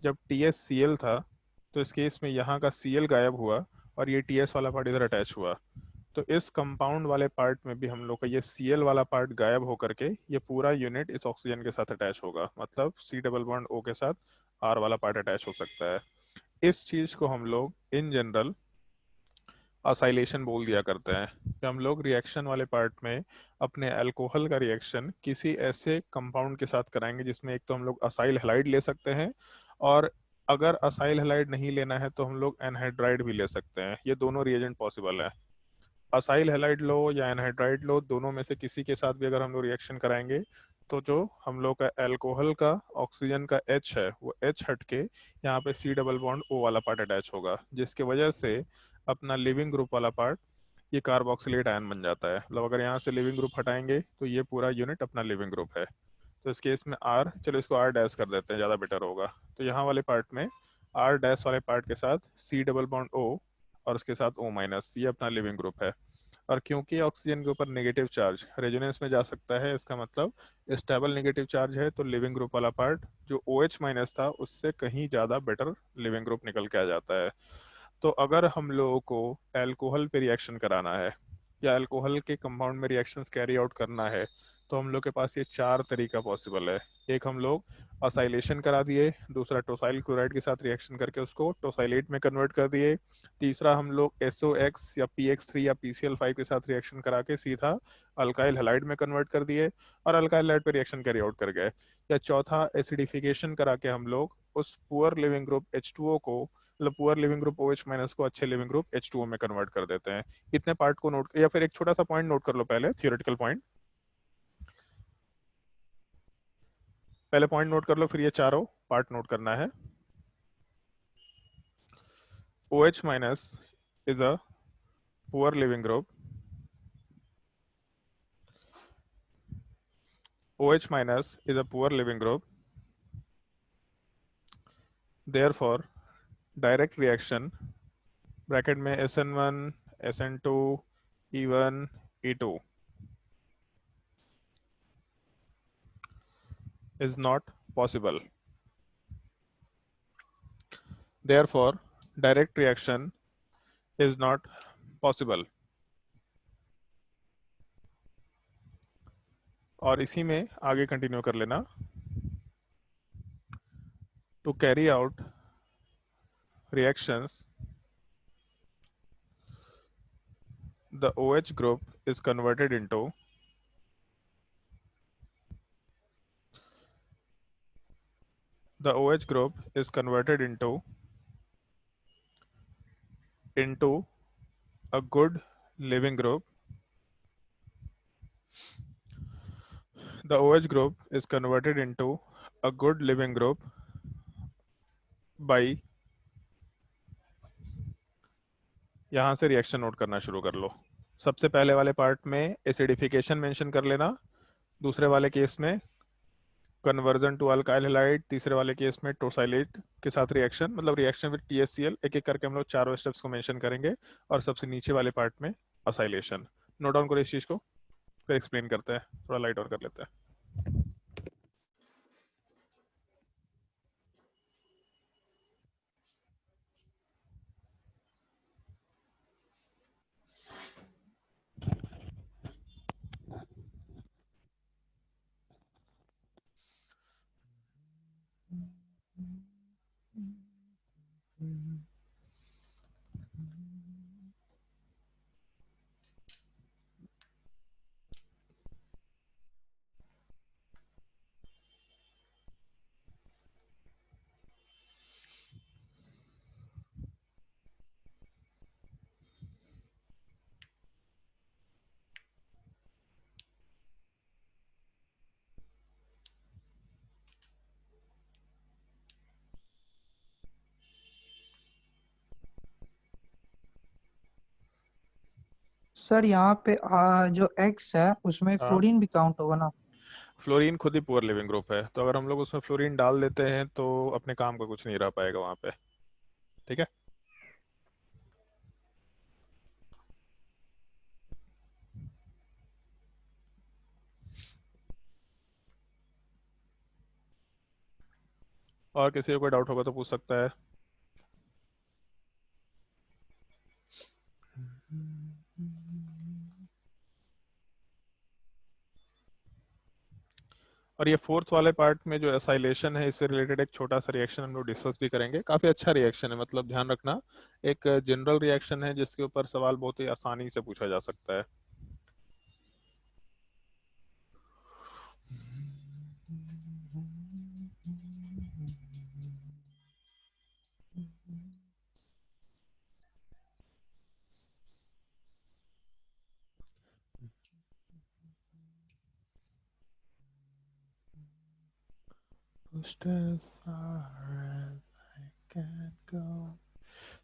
जब TSCl था तो इस केस में यहाँ का Cl गायब हुआ और ये TS वाला पार्ट इधर अटैच हुआ। तो इस कंपाउंड वाले पार्ट में भी हम लोग का ये Cl वाला पार्ट गायब होकर के ये पूरा यूनिट इस ऑक्सीजन के साथ अटैच होगा, मतलब C डबल बॉन्ड O के साथ R वाला पार्ट अटैच हो सकता है। इस चीज को हम लोग इन जनरल असाइलेशन बोल दिया करते हैं कि हम लोग रिएक्शन वाले पार्ट में अपने अल्कोहल का रिएक्शन किसी ऐसे कंपाउंड के साथ कराएंगे जिसमें एक तो हम लोग असाइल हैलाइड ले सकते हैं, और अगर असाइल हैलाइड नहीं लेना है तो हम लोग एनहाइड्राइड भी ले सकते हैं। ये दोनों रिएजेंट पॉसिबल है। असाइल हैलाइड लो या एनहाइड्राइड लो, दोनों में से किसी के साथ भी अगर हम लोग रिएक्शन कराएंगे तो जो हम लोग का अल्कोहल का ऑक्सीजन का H है वो H हट के यहाँ पे C डबल बॉन्ड O वाला पार्ट अटैच होगा, जिसकी वजह से अपना लिविंग ग्रुप वाला पार्ट ये कार्बोक्सिलेट आयन बन जाता है। मतलब अगर यहाँ से लिविंग ग्रुप हटाएंगे तो ये पूरा यूनिट अपना लिविंग ग्रुप है। तो इस केस में R, चलो इसको R डैश कर देते हैं, ज़्यादा बेटर होगा। तो यहाँ वाले पार्ट में R डैश वाले पार्ट के साथ C डबल बॉन्ड O और उसके साथ O माइनस, ये अपना लिविंग ग्रुप है। और क्योंकि ऑक्सीजन के ऊपर नेगेटिव चार्ज रेजोनेंस में जा सकता है, इसका मतलब स्टेबल नेगेटिव चार्ज है, तो लिविंग ग्रुप वाला पार्ट जो OH माइनस था उससे कहीं ज़्यादा बेटर लिविंग ग्रुप निकल के आ जाता है। तो अगर हम लोगों को अल्कोहल पे रिएक्शन कराना है या अल्कोहल के कंपाउंड में रिएक्शंस कैरी आउट करना है तो हम लोग के पास ये 4 तरीका पॉसिबल है। एक हम लोग असाइलेशन करा दिए, दूसरा टोसाइल क्लोराइड के साथ रिएक्शन करके उसको टोसाइलेट में कन्वर्ट कर दिए, तीसरा हम लोग SOX या PX3 या PCl5 के साथ रिएक्शन करा के सीधा अल्काइल हैलाइड में कन्वर्ट कर दिए और अल्काइल हैलाइड पे रिएक्शन कैरी आउट कर गए, या चौथा एसिडिफिकेशन करा के हम लोग उस पुअर लिविंग ग्रुप H2O को, मतलब poor leaving group OH minus को अच्छे लिविंग ग्रुप H2O में कन्वर्ट कर देते हैं। इतने पार्ट को नोट, या फिर एक छोटा सा पॉइंट नोट कर लो पहले, थियोरेटिकल पॉइंट पहले पॉइंट नोट कर लो, फिर ये चारों पार्ट नोट करना है। OH minus is a poor living group. OH minus is a poor living group. Therefore, direct reaction bracket में SN1, SN2, E1, E2 is not possible. Therefore, direct reaction is not possible. और इसी में आगे कंटिन्यू कर लेना। To carry out reactions, the OH group is converted into the OH group is converted into a good living group. The OH group is converted into a good living group by, यहाँ से रिएक्शन नोट करना शुरू कर लो। सबसे पहले वाले पार्ट में एसिडिफिकेशन मेंशन कर लेना, दूसरे वाले केस में कन्वर्जन टू अल्काइल हैलाइड, तीसरे वाले केस में टोसाइलेट के साथ रिएक्शन, मतलब रिएक्शन विद THCl। एक एक करके हम लोग चारों स्टेप्स को मेंशन करेंगे और सबसे नीचे वाले पार्ट में असाइलेशन। नोट डाउन करो इस चीज को, फिर एक्सप्लेन करते हैं, थोड़ा लाइट और कर लेते हैं। सर यहाँ पे जो X है उसमें हाँ। फ्लोरीन भी काउंट होगा ना? फ्लोरीन खुद ही पुअर लिविंग ग्रुप है, तो अगर हम लोग उसमें फ्लोरीन डाल देते हैं तो अपने काम का कुछ नहीं रह पाएगा वहां पे। ठीक है, और किसी को कोई डाउट होगा तो पूछ सकता है। और ये फोर्थ वाले पार्ट में जो एसाइलेशन है, इससे रिलेटेड एक छोटा सा रिएक्शन हम लोग डिस्कस भी करेंगे। काफी अच्छा रिएक्शन है, मतलब ध्यान रखना, एक जनरल रिएक्शन है जिसके ऊपर सवाल बहुत ही आसानी से पूछा जा सकता है।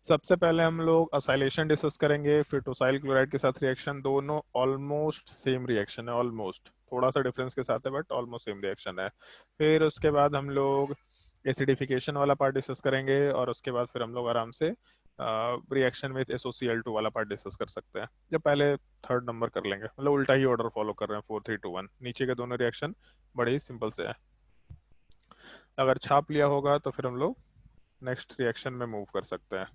सबसे पहले हम लोग असाइलेशन डिस्कस करेंगे, फिर टोसाइल क्लोराइड के साथ रिएक्शन। दोनों ऑलमोस्ट सेम रिएक्शन है, ऑलमोस्ट, थोड़ा सा डिफरेंस के साथ है बट ऑलमोस्ट सेम रिएक्शन है। फिर उसके बाद हम लोग एसिडिफिकेशन वाला पार्ट डिस्कस करेंगे और उसके बाद फिर हम लोग आराम से रिएक्शन विद SOCl2 वाला पार्ट डिस्कस कर सकते हैं। जब पहले थर्ड नंबर कर लेंगे, मतलब उल्टा ही ऑर्डर फॉलो कर रहे हैं, 4 3 2 1। नीचे के दोनों रिएक्शन बड़े ही सिंपल से है। अगर छाप लिया होगा तो फिर हम लोग नेक्स्ट रिएक्शन में मूव कर सकते हैं।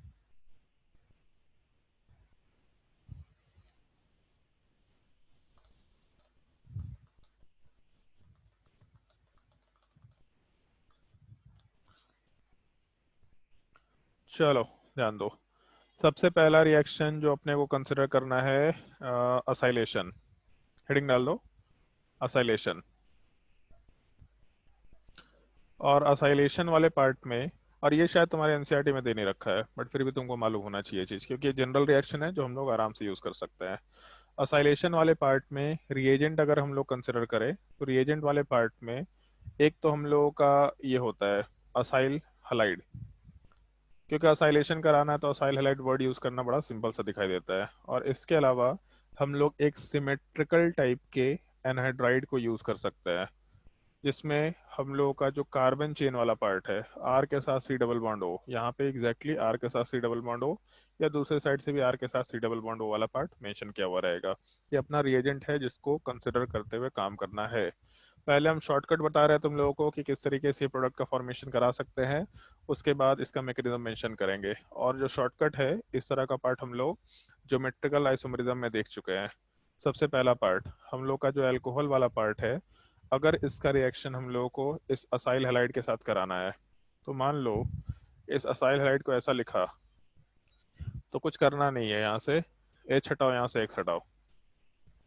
चलो ध्यान दो, सबसे पहला रिएक्शन जो अपने को कंसिडर करना है असाइलेशन। हेडिंग डाल दो, असाइलेशन। और असाइलेशन वाले पार्ट में, और ये शायद तुम्हारे एनसीईआरटी में दे नहीं रखा है बट फिर भी तुमको मालूम होना चाहिए चीज़, क्योंकि ये जनरल रिएक्शन है जो हम लोग आराम से यूज़ कर सकते हैं। असाइलेशन वाले पार्ट में रिएजेंट अगर हम लोग कंसिडर करें तो रिएजेंट वाले पार्ट में एक तो हम लोगों का ये होता है असाइल हलाइड। क्योंकि असाइलेशन कराना है तो असाइल हलाइड वर्ड यूज़ करना बड़ा सिंपल सा दिखाई देता है। और इसके अलावा हम लोग एक सिमेट्रिकल टाइप के एनहाइड्राइड को यूज़ कर सकते हैं, जिसमें हम लोगों का जो कार्बन चेन वाला पार्ट है आर के साथ सी डबल बॉन्ड हो, यहाँ पे एग्जैक्टली आर के साथ सी डबल बॉन्ड हो, या दूसरे साइड से भी आर के साथ सी डबल बॉन्ड हो वाला पार्ट मेंशन किया हुआ रहेगा। ये अपना रिएजेंट है जिसको कंसिडर करते हुए काम करना है। पहले हम शॉर्टकट बता रहे हैं तुम लोगों को कि किस तरीके से प्रोडक्ट का फॉर्मेशन करा सकते हैं, उसके बाद इसका मैकेनिज्म मेंशन करेंगे। और जो शॉर्टकट है इस तरह का पार्ट हम लोग ज्योमेट्रिकल आइसोमेरिज्म में देख चुके हैं। सबसे पहला पार्ट हम लोग का जो अल्कोहल वाला पार्ट है, अगर इसका रिएक्शन हम लोगों को इस असाइल हैलाइड के साथ कराना है तो मान लो इस असाइल हैलाइड को ऐसा लिखा, तो कुछ करना नहीं है, यहाँ से H हटाओ, यहाँ से X हटाओ।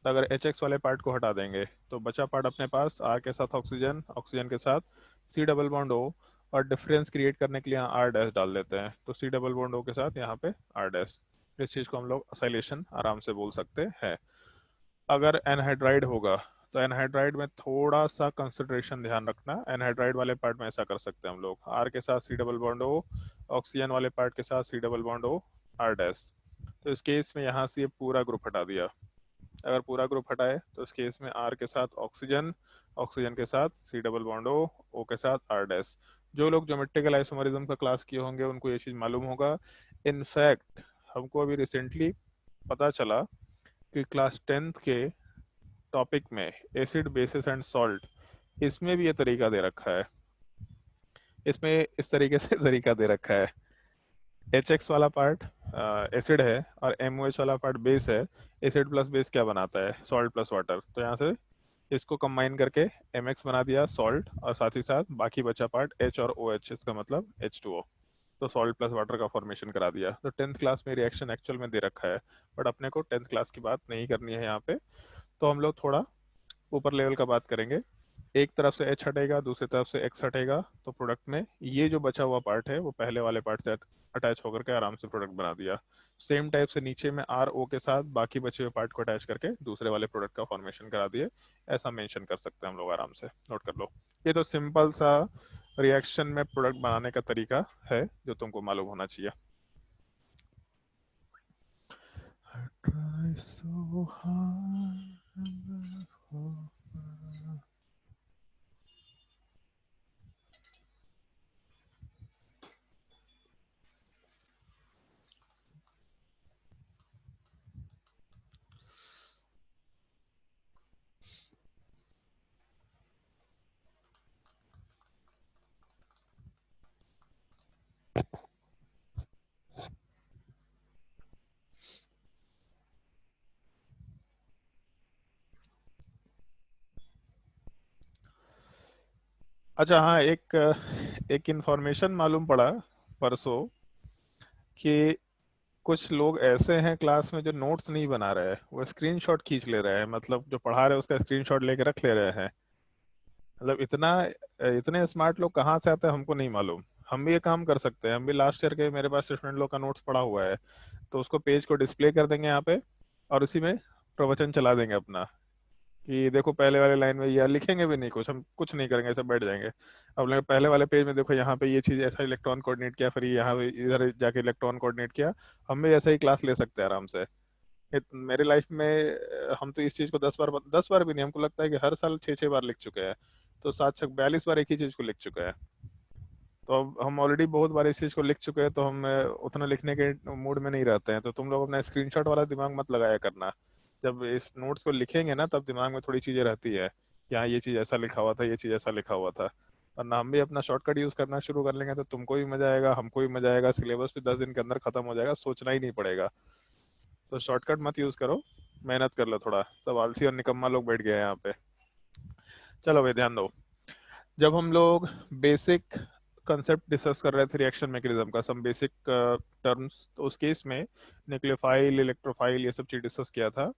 तो अगर HX वाले पार्ट को हटा देंगे तो बचा पार्ट अपने पास R के साथ ऑक्सीजन, ऑक्सीजन के साथ C डबल बॉन्ड O, और डिफरेंस क्रिएट करने के लिए यहाँ R डैश डाल देते हैं, तो C डबल बॉन्ड O के साथ यहाँ पे R डैश। इस चीज़ को हम लोग असाइलेशन आराम से बोल सकते हैं। अगर एनहाइड्राइड होगा तो एनहाइड्राइड में थोड़ा सा कंसिडरेशन ध्यान रखना। एनहाइड्राइड वाले पार्ट में ऐसा कर सकते हैं हम लोग, आर के साथ C double bond O, oxygen वाले पार्ट के साथ C double bond O, R dash. तो इस केस में यहाँ से ये पूरा ग्रुप हटा दिया। अगर पूरा ग्रुप हटाए तो इस केस में आर के साथ ऑक्सीजन, ऑक्सीजन के साथ सी डबल बॉन्ड ओ, ओ के साथ आर डैश। जो लोग ज्योमेट्रिकल आइसोमरिज्म का क्लास किए होंगे उनको ये चीज़ मालूम होगा। इनफैक्ट हमको अभी रिसेंटली पता चला कि क्लास 10th के टॉपिक में एसिड बेसिस एंड सॉल्ट, इसमें भी ये तरीका दे रखा है। इसमें इस तरीके से तरीका दे रखा है, HX वाला पार्ट एसिड है और MOH वाला पार्ट बेस है। एसिड प्लस बेस क्या बनाता है, सॉल्ट प्लस वाटर। तो यहाँ से इसको कंबाइन करके MX बना दिया सॉल्ट, और साथ ही साथ बाकी बचा पार्ट H और OH, इसका मतलब H2O। तो सॉल्ट प्लस वाटर का फॉर्मेशन करा दिया। तो 10th क्लास में रिएक्शन एक्चुअल में दे रखा है, बट अपने को 10th क्लास की बात नहीं करनी है यहाँ पे। तो हम लोग थोड़ा ऊपर लेवल का बात करेंगे। एक तरफ से H हटेगा, दूसरी तरफ से X हटेगा, तो प्रोडक्ट में ये जो बचा हुआ पार्ट है वो पहले वाले पार्ट से अटैच होकर के आराम से प्रोडक्ट बना दिया। सेम टाइप से नीचे में R O के साथ बाकी बचे हुए पार्ट को अटैच करके दूसरे वाले प्रोडक्ट का फॉर्मेशन करा दिए। ऐसा मेंशन कर सकते हैं हम लोग आराम से, नोट कर लो। ये तो सिंपल सा रिएक्शन में प्रोडक्ट बनाने का तरीका है जो तुमको मालूम होना चाहिए। I try so hard. अच्छा हाँ, एक इंफॉर्मेशन मालूम पड़ा परसों कि कुछ लोग ऐसे हैं क्लास में जो नोट्स नहीं बना रहे हैं, वो स्क्रीनशॉट खींच ले रहे हैं, मतलब जो पढ़ा रहे हैं उसका स्क्रीनशॉट लेके रख ले रहे हैं। मतलब इतने स्मार्ट लोग कहाँ से आते हैं हमको नहीं मालूम। हम भी ये काम कर सकते हैं। हम भी लास्ट ईयर के मेरे पास स्टूडेंट लोग का नोट्स पड़ा हुआ है, तो उसको पेज को डिस्प्ले कर देंगे यहाँ पे और उसी में प्रवचन चला देंगे अपना कि देखो पहले वाले लाइन में, यार लिखेंगे भी नहीं कुछ, हम कुछ नहीं करेंगे, सब बैठ जाएंगे। अब लोग पहले वाले पेज में देखो यहाँ पे ये चीज ऐसा इलेक्ट्रॉन कोऑर्डिनेट किया, फिर यहाँ पे इधर जाके इलेक्ट्रॉन कोऑर्डिनेट किया। हम भी ऐसा ही क्लास ले सकते हैं आराम से। मेरे लाइफ में हम तो इस चीज को 10 बार भी नहीं, हमको लगता है कि हर साल 6-6 बार लिख चुके हैं। तो 7-6-42 बार एक ही चीज को लिख चुके हैं। तो अब हम ऑलरेडी बहुत बार इस चीज को लिख चुके हैं, तो हम उतना लिखने के मूड में नहीं रहते हैं। तो तुम लोग अपना स्क्रीनशॉट वाला दिमाग मत लगाया करना। जब इस नोट्स को लिखेंगे ना तब दिमाग में थोड़ी चीजें रहती है कि हाँ ये चीज ऐसा लिखा हुआ था, ये चीज ऐसा लिखा हुआ था। वरना हम भी अपना शॉर्टकट यूज करना शुरू कर लेंगे तो तुमको भी मजा आएगा, हमको भी मजा आएगा, सिलेबस भी 10 दिन के अंदर खत्म हो जाएगा, सोचना ही नहीं पड़ेगा। तो शॉर्टकट मत यूज करो, मेहनत कर लो थोड़ा। सब आलसी और निकम्मा लोग बैठ गए हैं यहाँ पे। चलो भाई ध्यान दो, जब हम लोग बेसिक कंसेप्ट डिस्कस कर रहे थे रिएक्शन मैकेनिज्म का, सम बेसिक टर्म्स। तो उस केस में न्यूक्लियोफाइल, इलेक्ट्रोफाइल, ये सब चीज डिस्कस किया था।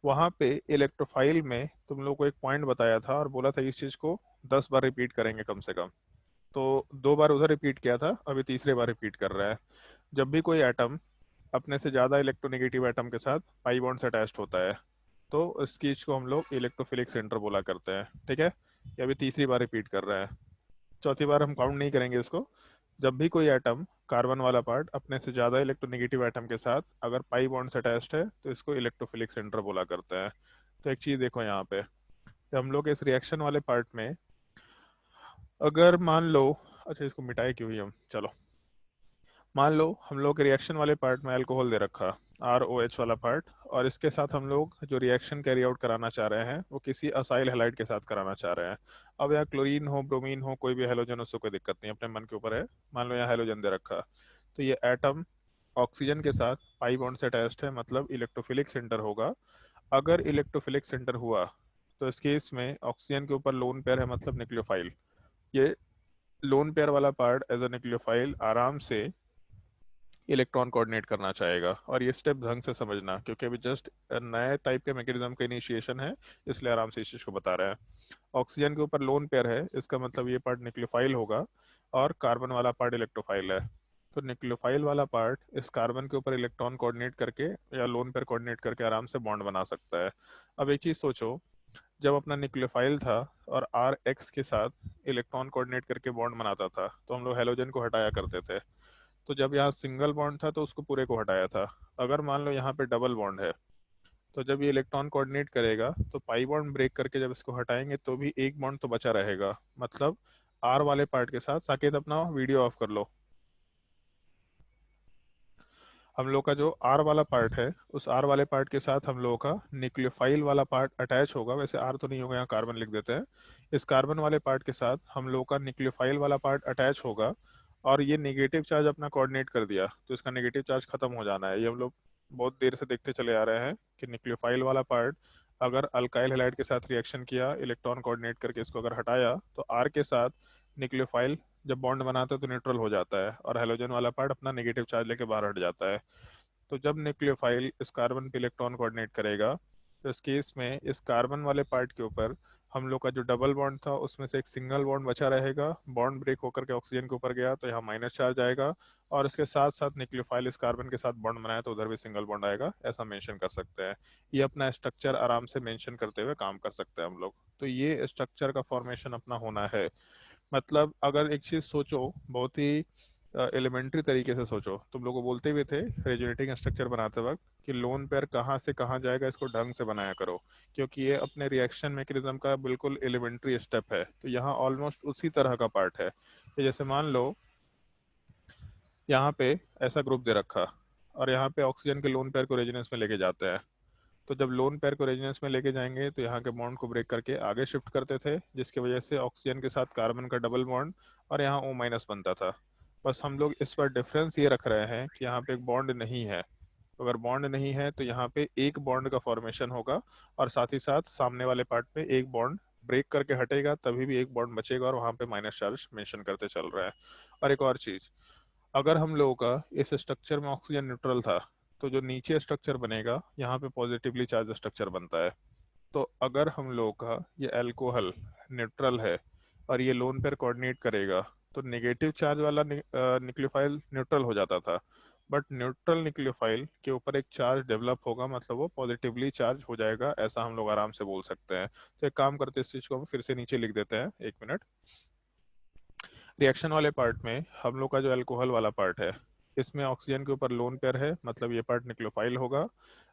वहां पे इलेक्ट्रोफाइल में तुम लोग को एक पॉइंट बताया था और बोला था इस चीज को 10 बार रिपीट करेंगे कम से कम। तो 2 बार उधर रिपीट किया था, अभी तीसरे बार रिपीट कर रहा है। जब भी कोई एटम अपने से ज्यादा इलेक्ट्रोनेगेटिव एटम के साथ पाई बॉन्ड से अटैच्ड होता है तो इस चीज को हम लोग इलेक्ट्रोफिलिक सेंटर बोला करते हैं। ठीक है, ये अभी तीसरी बार रिपीट कर रहे हैं, चौथी बार हम काउंट नहीं करेंगे इसको। जब भी कोई एटम, कार्बन वाला पार्ट, अपने से ज्यादा इलेक्ट्रोनेगेटिव एटम के साथ अगर पाई बॉन्ड से अटैच्ड है तो इसको इलेक्ट्रोफिलिक सेंटर बोला करते हैं। तो एक चीज देखो यहाँ पे, कि हम लोग इस रिएक्शन वाले पार्ट में अगर मान लो, अच्छा इसको मिटाए क्यों ही हम, चलो मान लो हम लोग रिएक्शन वाले पार्ट में अल्कोहल दे रखा, ROH वाला पार्ट, और इसके साथ हम लोग जो रिएक्शन कैरी आउट कराना चाह रहे हैं वो किसी असाइल हैलाइड के साथ कराना चाह रहे हैं। अब यहाँ क्लोरीन हो, ब्रोमीन हो, कोई भी हेलोजन, उससे कोई दिक्कत नहीं, अपने मन के ऊपर है। मान लो यहाँ हेलोजन दे रखा, तो ये एटम ऑक्सीजन के साथ पाई बॉन्ड से अटैच्ड है, मतलब इलेक्ट्रोफिलिक सेंटर होगा। अगर इलेक्ट्रोफिलिक सेंटर हुआ तो इस केस में ऑक्सीजन के ऊपर लोन पेयर है, मतलब न्यूक्लियोफाइल। ये लोन पेयर वाला पार्ट एज अ न्यूक्लियोफाइल आराम से इलेक्ट्रॉन कोऑर्डिनेट करना चाहेगा। और ये स्टेप ढंग से समझना, क्योंकि अभी जस्ट नए टाइप के मैकेनिज्म का इनिशिएशन है, इसलिए आराम से इस चीज को बता रहे हैं। ऑक्सीजन के ऊपर लोन पेयर है, इसका मतलब ये पार्ट न्यूक्लियोफाइल होगा और कार्बन वाला पार्ट इलेक्ट्रोफाइल है। तो न्यूक्लियोफाइल वाला पार्ट इस कार्बन के ऊपर इलेक्ट्रॉन कोऑर्डिनेट करके या लोन पेयर कोऑर्डिनेट करके आराम से बॉन्ड बना सकता है। अब एक चीज सोचो, जब अपना न्यूक्लियोफाइल था और RX के साथ इलेक्ट्रॉन कोऑर्डिनेट करके बॉन्ड बनाता था तो हम लोग हेलोजन को हटाया करते थे। तो जब यहाँ सिंगल बॉन्ड था तो उसको पूरे को हटाया था। अगर मान लो यहाँ पे डबल बॉन्ड है तो जब ये इलेक्ट्रॉन कोऑर्डिनेट करेगा तो पाई बॉन्ड ब्रेक करके जब इसको हटाएंगे तो भी एक बॉन्ड तो बचा रहेगा। मतलब R वाले पार्ट के साथ, साकेत अपना वीडियो ऑफ कर लो, हम लोग का जो R वाला पार्ट है उस R वाले पार्ट के साथ हम लोगों का न्यूक्लियोफाइल वाला पार्ट अटैच होगा। वैसे R तो नहीं होगा, यहाँ कार्बन लिख देते हैं। इस कार्बन वाले पार्ट के साथ हम लोग का न्यूक्लियोफाइल वाला पार्ट अटैच होगा और ये नेगेटिव चार्ज अपना कोऑर्डिनेट कर दिया तो इसका नेगेटिव चार्ज खत्म हो जाना है। ये हम लोग बहुत देर से देखते चले आ रहे हैं कि न्यूक्लियोफाइल वाला पार्ट अगर अल्काइल हैलाइड के साथ रिएक्शन किया, इलेक्ट्रॉन कोऑर्डिनेट करके इसको अगर हटाया तो R के साथ न्यूक्लियोफाइल जब बॉन्ड बनाता है तो न्यूट्रल हो जाता है और हेलोजन वाला पार्ट अपना नेगेटिव चार्ज लेके बाहर हट जाता है। तो जब न्यूक्लियोफाइल इस कार्बन पे इलेक्ट्रॉन कोऑर्डिनेट करेगा तो इस केस में इस कार्बन वाले पार्ट के ऊपर हम लोग का जो डबल बॉन्ड था उसमें से एक सिंगल बॉन्ड बचा रहेगा। बॉन्ड ब्रेक होकर के ऑक्सीजन के ऊपर गया तो यहाँ माइनस चार्ज आएगा और इसके साथ साथ न्यूक्लियोफाइल इस कार्बन के साथ बॉन्ड बनाया तो उधर भी सिंगल बॉन्ड आएगा। ऐसा मेंशन कर सकते हैं। ये अपना स्ट्रक्चर आराम से मेंशन करते हुए काम कर सकते हैं हम लोग। तो ये स्ट्रक्चर का फॉर्मेशन अपना होना है। मतलब अगर एक चीज सोचो, बहुत ही एलिमेंट्री तरीके से सोचो, तुम लोग को बोलते हुए थे रेजोनेटिंग स्ट्रक्चर बनाते वक्त कि लोन पेयर कहाँ से कहाँ जाएगा इसको ढंग से बनाया करो, क्योंकि ये अपने रिएक्शन मैकेनिज्म का बिल्कुल एलिमेंट्री स्टेप है। तो यहाँ ऑलमोस्ट उसी तरह का पार्ट है कि जैसे मान लो यहाँ पे ऐसा ग्रुप दे रखा और यहाँ पे ऑक्सीजन के लोन पेयर को रेजोनेंस में लेके जाते हैं। तो जब लोन पेयर को रेजोनेंस में लेके जाएंगे तो यहाँ के बॉन्ड को ब्रेक करके आगे शिफ्ट करते थे, जिसकी वजह से ऑक्सीजन के साथ कार्बन का डबल बॉन्ड और यहाँ O माइनस बनता था। बस हम लोग इस पर डिफरेंस ये रख रहे हैं कि यहाँ पे एक बॉन्ड नहीं है। तो अगर बॉन्ड नहीं है तो यहाँ पे एक बॉन्ड का फॉर्मेशन होगा और साथ ही साथ सामने वाले पार्ट पे एक बॉन्ड ब्रेक करके हटेगा, तभी भी एक बॉन्ड बचेगा और वहाँ पे माइनस चार्ज मेंशन करते चल रहा है। और एक और चीज, अगर हम लोगों का इस स्ट्रक्चर में ऑक्सीजन न्यूट्रल था तो जो नीचे स्ट्रक्चर बनेगा यहाँ पे पॉजिटिवली चार्ज स्ट्रक्चर बनता है। तो अगर हम लोगों का ये अल्कोहल न्यूट्रल है और ये लोन पेयर कोऑर्डिनेट करेगा तो नेगेटिव चार्ज वाला न्यूक्लियोफाइल न्यूट्रल हो जाता था, बट न्यूट्रल न्यूक्लियोफाइल के ऊपर एक चार्ज डेवलप होगा, मतलब वो पॉजिटिवली चार्ज हो जाएगा, ऐसा हम लोग आराम से बोल सकते हैं। तो एक काम करते हैं, इस चीज को हम फिर से नीचे लिख देते हैं, एक मिनट। रिएक्शन वाले पार्ट में हम लोग का जो अल्कोहल वाला पार्ट है इसमें ऑक्सीजन के ऊपर लोन पेयर है, मतलब ये पार्ट न्यूक्लियोफाइल होगा।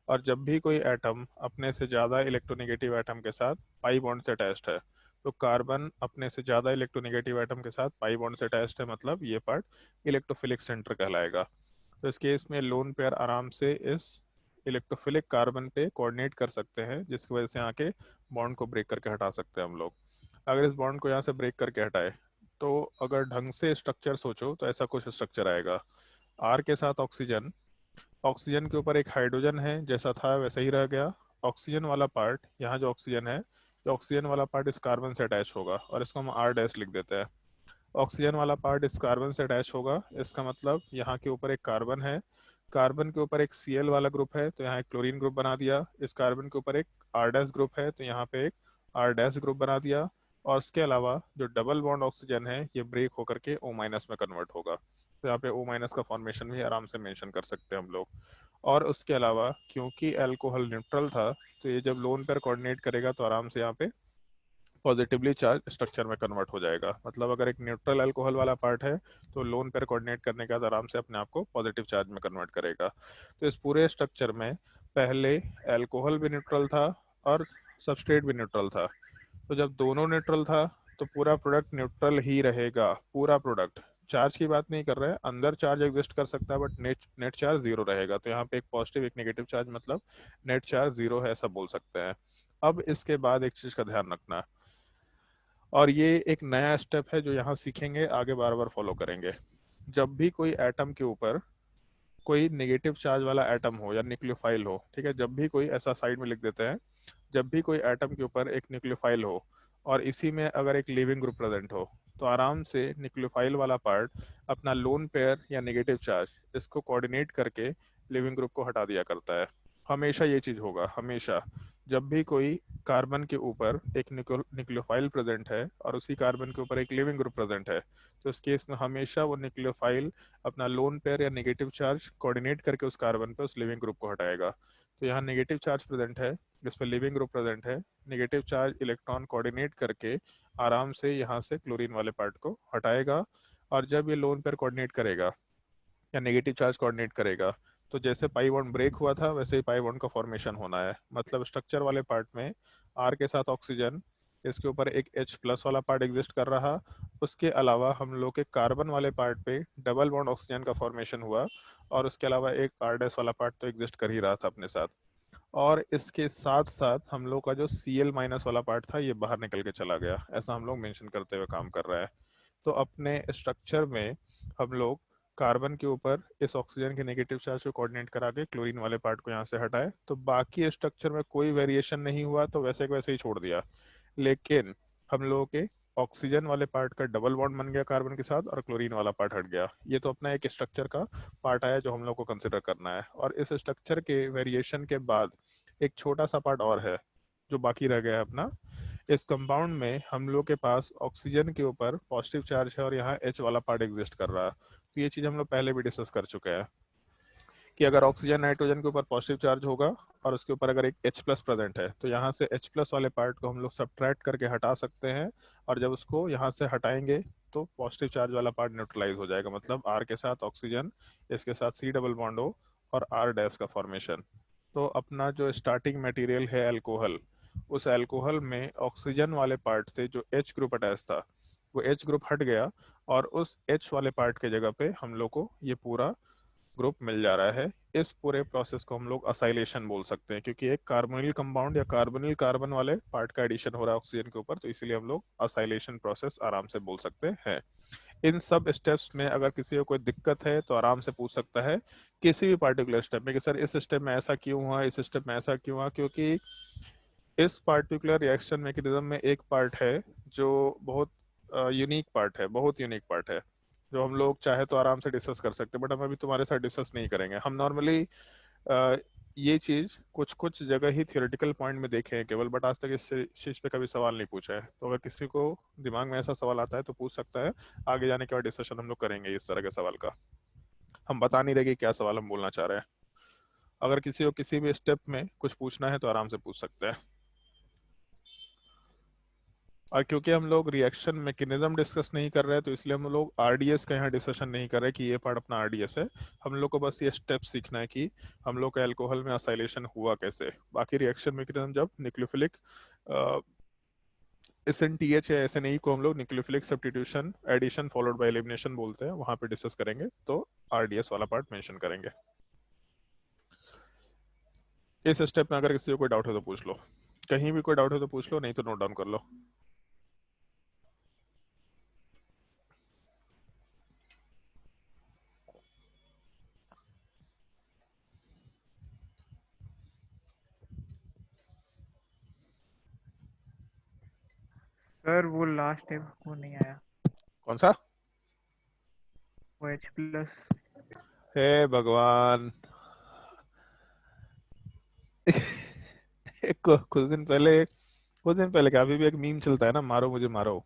और जब भी कोई एटम अपने से ज्यादा इलेक्ट्रोनेगेटिव एटम के साथ पाई बॉन्ड से अटैच्ड है तो कार्बन अपने से ज्यादा इलेक्ट्रोनेगेटिव एटम के साथ पाई बॉन्ड से अटैच्ड है, मतलब ये पार्ट इलेक्ट्रोफिलिक सेंटर कहलाएगा। तो इस केस में लोन पेयर आराम से इस इलेक्ट्रोफिलिक कार्बन पे कोऑर्डिनेट कर सकते हैं, जिसकी वजह से यहाँ के बॉन्ड को ब्रेक करके हटा सकते हैं हम लोग। अगर इस बॉन्ड को यहाँ से ब्रेक करके हटाए तो अगर ढंग से स्ट्रक्चर सोचो तो ऐसा कुछ स्ट्रक्चर आएगा। R के साथ ऑक्सीजन, ऑक्सीजन के ऊपर एक हाइड्रोजन है, जैसा था वैसा ही रह गया। ऑक्सीजन वाला पार्ट, यहाँ जो ऑक्सीजन है, ये ऑक्सीजन वाला पार्ट इस कार्बन से अटैच होगा और इसको हम R डैश लिख देते हैं। ऑक्सीजन वाला पार्ट इस कार्बन से अटैच होगा, इसका मतलब यहाँ के ऊपर एक कार्बन है, कार्बन के ऊपर एक Cl वाला ग्रुप है तो यहाँ एक क्लोरीन ग्रुप बना दिया, इस कार्बन के ऊपर एक R डैश ग्रुप है तो यहाँ पे एक R डैश ग्रुप बना दिया, और उसके अलावा जो डबल बॉन्ड ऑक्सीजन है ये ब्रेक होकर के O माइनस में कन्वर्ट होगा, तो यहाँ पे O माइनस का फॉर्मेशन भी आराम से मेंशन कर सकते हैं हम लोग। और उसके अलावा क्योंकि अल्कोहल न्यूट्रल था तो ये जब लोन पेयर कोऑर्डिनेट करेगा तो आराम से यहाँ पे पॉजिटिवली चार्ज स्ट्रक्चर में कन्वर्ट हो जाएगा। मतलब अगर एक न्यूट्रल अल्कोहल वाला पार्ट है तो लोन पेयर कोऑर्डिनेट करने के बाद आराम से अपने आप को पॉजिटिव चार्ज में कन्वर्ट करेगा। तो इस पूरे स्ट्रक्चर में पहले अल्कोहल भी न्यूट्रल था और सबस्ट्रेट भी न्यूट्रल था, तो जब दोनों न्यूट्रल था तो पूरा प्रोडक्ट न्यूट्रल ही रहेगा, पूरा प्रोडक्ट। चार्ज की बात नहीं कर रहे हैं, अंदर चार्ज एग्जिस्ट कर सकता है but net net charge zero रहेगा, तो यहाँ पे एक पॉजिटिव एक नेगेटिव चार्ज मतलब नेट चार्ज जीरो है, ऐसा बोल सकते हैं। अब इसके बाद एक चीज का ध्यान रखना, और ये एक नया स्टेप है जो यहाँ सीखेंगे, आगे बार बार फॉलो करेंगे। जब भी कोई एटम के ऊपर कोई नेगेटिव चार्ज वाला एटम हो या न्यूक्लियोफाइल हो, ठीक है, जब भी कोई ऐसा साइड में लिख देते हैं, जब भी कोई एटम के ऊपर एक न्यूक्लियोफाइल हो और इसी में अगर एक लिविंग ग्रुप प्रेजेंट हो, तो आराम से न्यूक्लियोफाइल वाला पार्ट अपना लोन पेयर या नेगेटिव चार्ज इसको कोऑर्डिनेट करके लिविंग ग्रुप को हटा दिया करता है। हमेशा ये चीज होगा, हमेशा जब भी कोई कार्बन के ऊपर एक न्यूक्लियोफाइल प्रेजेंट है और उसी कार्बन के ऊपर एक लिविंग ग्रुप प्रेजेंट है, तो इस केस में हमेशा वो न्यूक्लियोफाइल अपना लोन पेयर या नेगेटिव चार्ज कोऑर्डिनेट करके उस कार्बन पे उस लिविंग ग्रुप को हटाएगा। तो यहाँ नेगेटिव चार्ज प्रेजेंट है, जिस पे लिविंग ग्रुप प्रेजेंट है, नेगेटिव चार्ज इलेक्ट्रॉन कोऑर्डिनेट करके आराम से यहाँ से क्लोरीन वाले पार्ट को हटाएगा। और जब ये लोन पेयर कोऑर्डिनेट करेगा या नेगेटिव चार्ज कोऑर्डिनेट करेगा, तो जैसे पाई बॉन्ड ब्रेक हुआ था वैसे ही पाई बॉन्ड का फॉर्मेशन होना है। मतलब स्ट्रक्चर वाले पार्ट में आर के साथ ऑक्सीजन, इसके ऊपर एक H प्लस वाला पार्ट एग्जिस्ट कर रहा, उसके अलावा हम लोग के कार्बन वाले पार्ट पे डबल बॉन्ड ऑक्सीजन का फॉर्मेशन हुआ, और उसके अलावा एक R डैश वाला पार्ट तो एग्जिस्ट कर ही रहा था अपने साथ। और इसके साथ साथ हम लोग का जो Cl माइनस वाला पार्ट था ये बाहर निकल के चला गया, ऐसा हम लोग मेंशन करते हुए काम कर रहा है। तो अपने स्ट्रक्चर में हम लोग कार्बन के ऊपर इस ऑक्सीजन के नेगेटिव चार्ज को कोऑर्डिनेट करा के क्लोरीन वाले पार्ट को यहाँ से हटाए, तो बाकी स्ट्रक्चर में कोई वेरिएशन नहीं हुआ, तो वैसे के वैसे ही छोड़ दिया। लेकिन हम लोगों के ऑक्सीजन वाले पार्ट का डबल बॉन्ड बन गया कार्बन के साथ और क्लोरीन वाला पार्ट हट गया। ये तो अपना एक स्ट्रक्चर का पार्ट आया जो हम लोग को कंसिडर करना है। और इस स्ट्रक्चर के वेरिएशन के बाद एक छोटा सा पार्ट और है जो बाकी रह गया है अपना। इस कंपाउंड में हम लोग के पास ऑक्सीजन के ऊपर पॉजिटिव चार्ज है और यहाँ H वाला पार्ट एग्जिस्ट कर रहा है। तो ये चीज़ हम लोग पहले भी डिस्कस कर चुके हैं कि अगर ऑक्सीजन नाइट्रोजन के ऊपर पॉजिटिव चार्ज होगा और उसके ऊपर अगर एक H प्लस प्रेजेंट है, तो यहाँ से H प्लस वाले पार्ट को हम लोग सब्ट्रैक्ट करके हटा सकते हैं, और जब उसको यहाँ से हटाएंगे तो पॉजिटिव चार्ज वाला पार्ट न्यूट्रलाइज हो जाएगा। मतलब R के साथ ऑक्सीजन, इसके साथ C डबल बॉन्ड O और R डैश का फॉर्मेशन। तो अपना जो स्टार्टिंग मटेरियल है अल्कोहल, उस अल्कोहल में ऑक्सीजन वाले पार्ट से जो H ग्रुप अटैच था वो H ग्रुप हट गया, और उस H वाले पार्ट के जगह पे हम लोग को ये पूरा ग्रुप मिल जा रहा है। इस पूरे प्रोसेस को हम लोग असाइलेशन बोल सकते हैं, क्योंकि एक कार्बोनिल कंपाउंड या कार्बोनिल कार्बन वाले पार्ट का एडिशन हो रहा है ऑक्सीजन के ऊपर, तो इसीलिए हम लोग असाइलेशन प्रोसेस आराम से बोल सकते हैं। इन सब स्टेप्स में अगर किसी को कोई दिक्कत है तो आराम से पूछ सकता है किसी भी पार्टिकुलर स्टेप में कि सर इस स्टेप में ऐसा क्यों हुआ, इस स्टेप में ऐसा क्यों हुआ। क्योंकि इस पार्टिकुलर रिएक्शन मैकेनिज्म में एक पार्ट है जो बहुत यूनिक पार्ट है, बहुत यूनिक पार्ट है, जो हम लोग चाहे तो आराम से डिस्कस कर सकते हैं, बट हम अभी तुम्हारे साथ डिस्कस नहीं करेंगे। हम नॉर्मली ये चीज कुछ कुछ जगह ही थियोरेटिकल पॉइंट में देखे हैं केवल, बट आज तक इस चीज पे कभी सवाल नहीं पूछा है। तो अगर किसी को दिमाग में ऐसा सवाल आता है तो पूछ सकता है, आगे जाने के बाद डिस्कशन हम लोग करेंगे इस तरह के सवाल का। हम बता नहीं रहे कि क्या सवाल हम बोलना चाह रहे हैं। अगर किसी को किसी भी स्टेप में कुछ पूछना है तो आराम से पूछ सकते हैं। और क्योंकि हम लोग रिएक्शन मैकेनिज्म डिस्कस नहीं कर रहे हैं, तो इसलिए हम लोग आरडीएस का यहाँ डिस्कशन नहीं कर रहे कि ये पार्ट अपना आरडीएस है। हम लोग को बस ये स्टेप सीखना है कि हम लोग का अल्कोहल में असाइलेशन हुआ कैसे। बाकी रिएक्शन मैकेनिज्म जब न्यूक्लियोफिलिक SNTH या SNE को हम लोग nucleophilic substitution addition followed by elimination बोलते हैं, वहां पे डिस्कस करेंगे तो आरडीएस वाला पार्ट मेंशन करेंगे। इस स्टेप में अगर किसी को कोई डाउट है तो पूछ लो, कहीं भी कोई डाउट है तो पूछ लो, नहीं तो नोट डाउन कर लो। सर वो लास्ट स्टेप वो नहीं आया। कौन सा? OH plus. हे भगवान। कुछ दिन पहले क्या, अभी भी एक मीम चलता है ना, मारो मुझे मारो।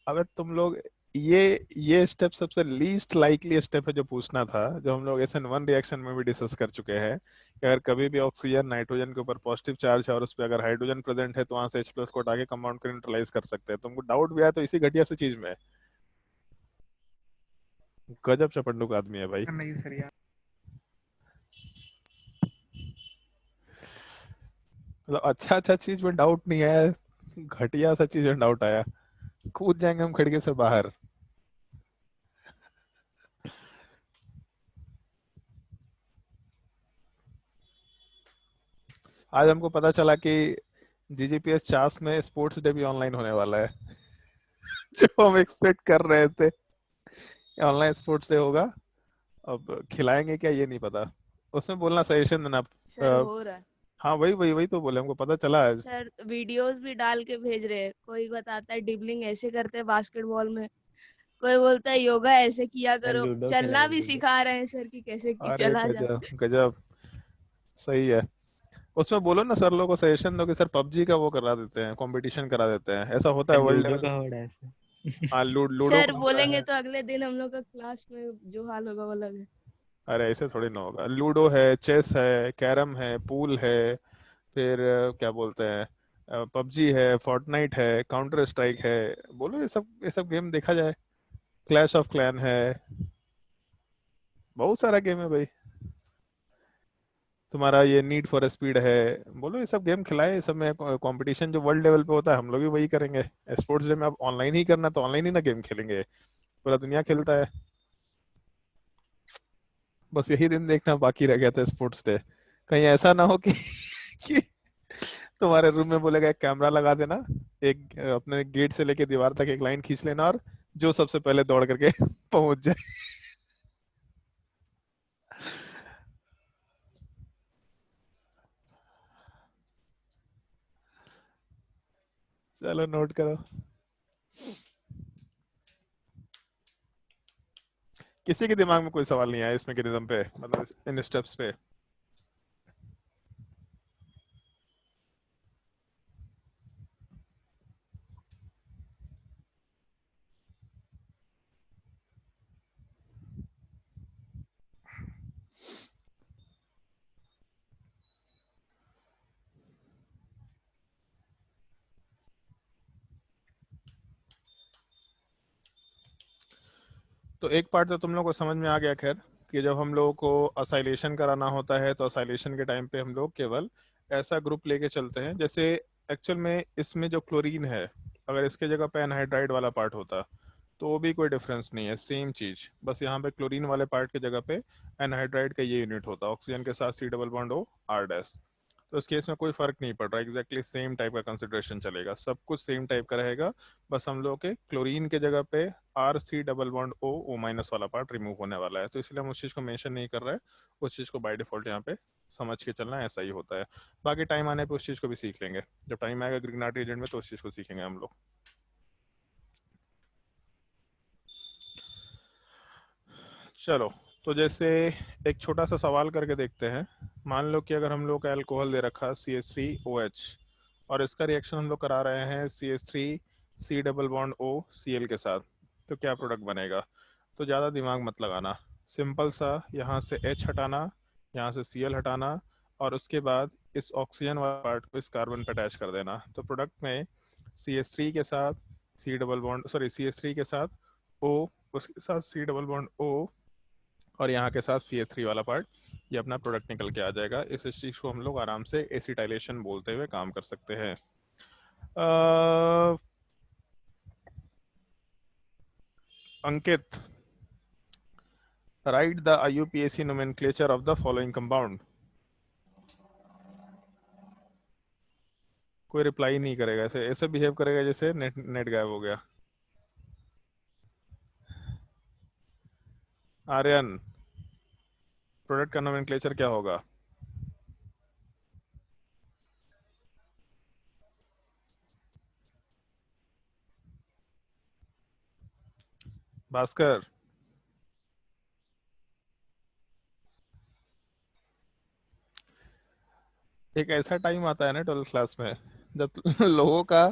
अबे तुम लोग, ये ये स्टेप सबसे लीस्ट लाइकली स्टेप है जो पूछना था, जो हम लोग SN1 रिएक्शन में भी डिस्कस कर चुके हैं कि अगर कभी भी ऑक्सीजन नाइट्रोजन के ऊपर पॉजिटिव चार्ज है और उस पर अगर हाइड्रोजन प्रेजेंट है तो वहां से H+ को हटा के कंपाउंड को न्यूट्रलाइज कर सकते हैं। तुमको डाउट भी आया तो इसी घटिया सी चीज में। गजब चपंडू का आदमी है भाई। नहीं सर यार। मतलब अच्छा अच्छा चीज में डाउट नहीं आया, घटिया सा चीज में डाउट आया। कूद जाएंगे हम खिड़की से बाहर। आज हमको पता चला कि GGPS चास में स्पोर्ट्स डे भी ऑनलाइन होने वाला है। जो हम एक्सपेक्ट कर रहे थे ऑनलाइन स्पोर्ट्स डे होगा, अब खिलाएंगे क्या ये नहीं पता। उसमें बोलना सजेशन देना। सर हो रहा है हाँ वही वही वही तो बोले, हमको पता चला आज। सर। वीडियोस भी डाल के भेज रहे हैं। कोई बताता है डिबलिंग ऐसे करते हैं बास्केटबॉल में, कोई बोलता है योगा ऐसे किया करो, लूडो चलना खिलाएंगे भी लूडो। सिखा रहे हैं सर कि कैसे की अरे चला जा। गजब गजब। सही है। उसमें बोलो ना सर लोगों को सजेशन दो कि सर PUBG का वो करा देते हैं, कंपटीशन करा देते हैं, ऐसा होता है वर्ल्ड लूडो लेवल। का हो रहा है ऐसे। हाँ लूडो सर का हो रहा बोलेंगे है। तो अगले दिन हम लोग का क्लास में जो हाल होगा वो अलग है। अरे ऐसे थोड़ी ना होगा। लूडो है, चेस है, कैरम है, पूल है, फिर क्या बोलते हैं, PUBG है, फोर्टनाइट है, काउंटर स्ट्राइक है। बोलो ये सब गेम देखा जाए। क्लैश ऑफ क्लैन है, बहुत सारा गेम है भाई। तुम्हारा ये नीड फॉर स्पीड है। बोलो ये सब गेम खिलाए। ये सब में कंपटीशन जो वर्ल्ड लेवल पे होता है हम लोग भी वही करेंगे। स्पोर्ट्स डे में अब ऑनलाइन ही करना तो ऑनलाइन ही ना गेम खेलेंगे, पूरा दुनिया खेलता है। बस यही दिन देखना बाकी रह गया था स्पोर्ट्स डे। कहीं ऐसा ना हो कि, कि तुम्हारे रूम में बोलेगा एक कैमरा लगा देना, एक अपने गेट से लेके दीवार तक एक लाइन खींच लेना और जो सबसे पहले दौड़ करके पहुंच जाए। चलो नोट करो। किसी के दिमाग में कोई सवाल नहीं आया इस मैकेनिज्म पे, मतलब इन स्टेप्स पे? तो एक पार्ट तो तुम लोग को समझ में आ गया खैर, कि जब हम लोगों को असाइलेशन कराना होता है तो असाइलेशन के टाइम पे हम लोग केवल ऐसा ग्रुप लेके चलते हैं, जैसे एक्चुअल में इसमें जो क्लोरीन है, अगर इसके जगह पे एनहाइड्राइड वाला पार्ट होता तो वो भी कोई डिफरेंस नहीं है, सेम चीज। बस यहाँ पे क्लोरीन वाले पार्ट की जगह पे एनहाइड्राइड का ये यूनिट होता, ऑक्सीजन के साथ C++O R'। तो इस केस में कोई फर्क नहीं पड़ रहा, एग्जैक्टली सेम टाइप का कंसिडरेशन चलेगा, सब कुछ सेम टाइप का रहेगा। बस हम लोग के क्लोरीन के जगह पे R C++O O- वाला पार्ट रिमूव होने वाला है, तो इसलिए हम उस चीज़ को मेंशन नहीं कर रहे हैं। उस चीज़ को बाय डिफॉल्ट यहाँ पे समझ के चलना, ऐसा ही होता है। बाकी टाइम आने पे उस चीज़ को भी सीख लेंगे, जब टाइम आएगा ग्रिग्नार्ड एजेंट में तो उस चीज़ को सीखेंगे हम लोग। चलो, तो जैसे एक छोटा सा सवाल करके देखते हैं। मान लो कि अगर हम लोग का अल्कोहल दे रखा CH3OH और इसका रिएक्शन हम लोग करा रहे हैं CH3C++O Cl के साथ, तो क्या प्रोडक्ट बनेगा? तो ज़्यादा दिमाग मत लगाना, सिंपल सा, यहाँ से H हटाना, यहाँ से Cl हटाना, और उसके बाद इस ऑक्सीजन वाला पार्ट को इस कार्बन पे अटैच कर देना। तो प्रोडक्ट में CH3 के साथ CH3 के साथ O, उसके साथ C++O, और यहाँ के साथ CH3 वाला पार्ट, ये अपना प्रोडक्ट निकल के आ जाएगा। इस चीज़ को हम लोग आराम से एसिटाइलेशन बोलते हुए काम कर सकते हैं। Ankit, write the IUPAC nomenclature of the following compound। कोई रिप्लाई नहीं करेगा, ऐसे ऐसे बिहेव करेगा जैसे नेट नेट गायब हो गया। आर्यन, प्रोडक्ट का नोमेनक्लेचर क्या होगा? भास्कर, एक ऐसा टाइम आता है ना 12th क्लास में जब लोगों का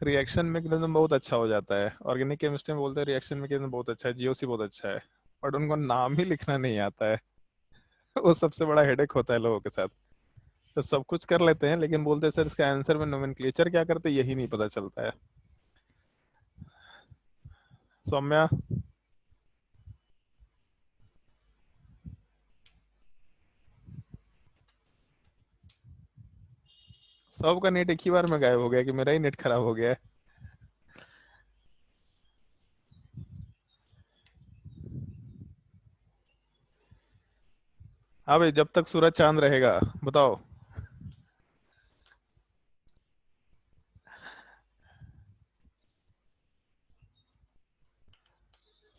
रिएक्शन मैकेनिज्म बहुत अच्छा हो जाता है। ऑर्गेनिक केमिस्ट्री में बोलते हैं रिएक्शन मैकेनिज्म बहुत अच्छा है, जीओसी बहुत अच्छा है, बट उनको नाम ही लिखना नहीं आता है। वो सबसे बड़ा हेडेक होता है लोगों के साथ। तो सब कुछ कर लेते हैं लेकिन बोलते हैं सर इसका आंसर में नोमेनक्लेचर क्या करते हैं यही नहीं पता चलता है। सौम्या, सबका नेट एक ही बार में गायब हो गया कि मेरा ही नेट खराब हो गया है? हाँ भाई, जब तक सूरज चांद रहेगा बताओ।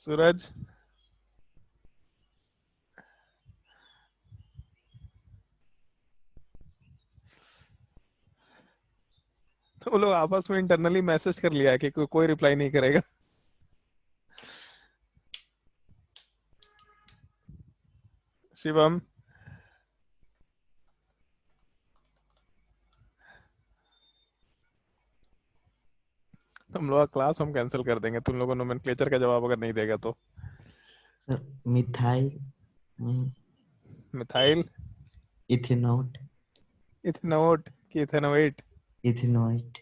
सूरज, तो वो लोग आपस में इंटरनली मैसेज कर लिया है कि कोई रिप्लाई नहीं करेगा। शिवम, तुम लोग का क्लास हम कैंसिल कर देंगे तुम लोगों नोमेनक्लेचर का जवाब अगर नहीं देगा तो। सर मिथाइल मिथाइल, इथेनॉट इथेनोट कि इथेनोएट? इथेनॉइट।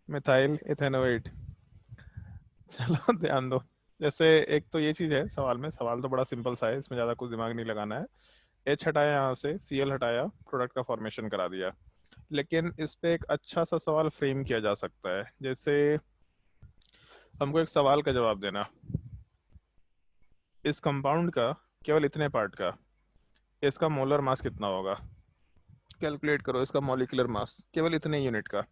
Methyl ethanoate. चलो ध्यान दो। जैसे एक तो ये चीज है सवाल में, सवाल तो बड़ा सिंपल सा है, इसमें ज्यादा कुछ दिमाग नहीं लगाना है। एच हटाया, यहाँ से सीएल हटाया, प्रोडक्ट का फॉर्मेशन करा दिया। लेकिन इस पे एक अच्छा सा सवाल फ्रेम किया जा सकता है। जैसे हमको एक सवाल का जवाब देना, इस कंपाउंड का केवल इतने पार्ट का इसका मोलर मास कितना होगा? कैलकुलेट करो इसका मॉलिक्यूलर मास केवल इतने यूनिट का।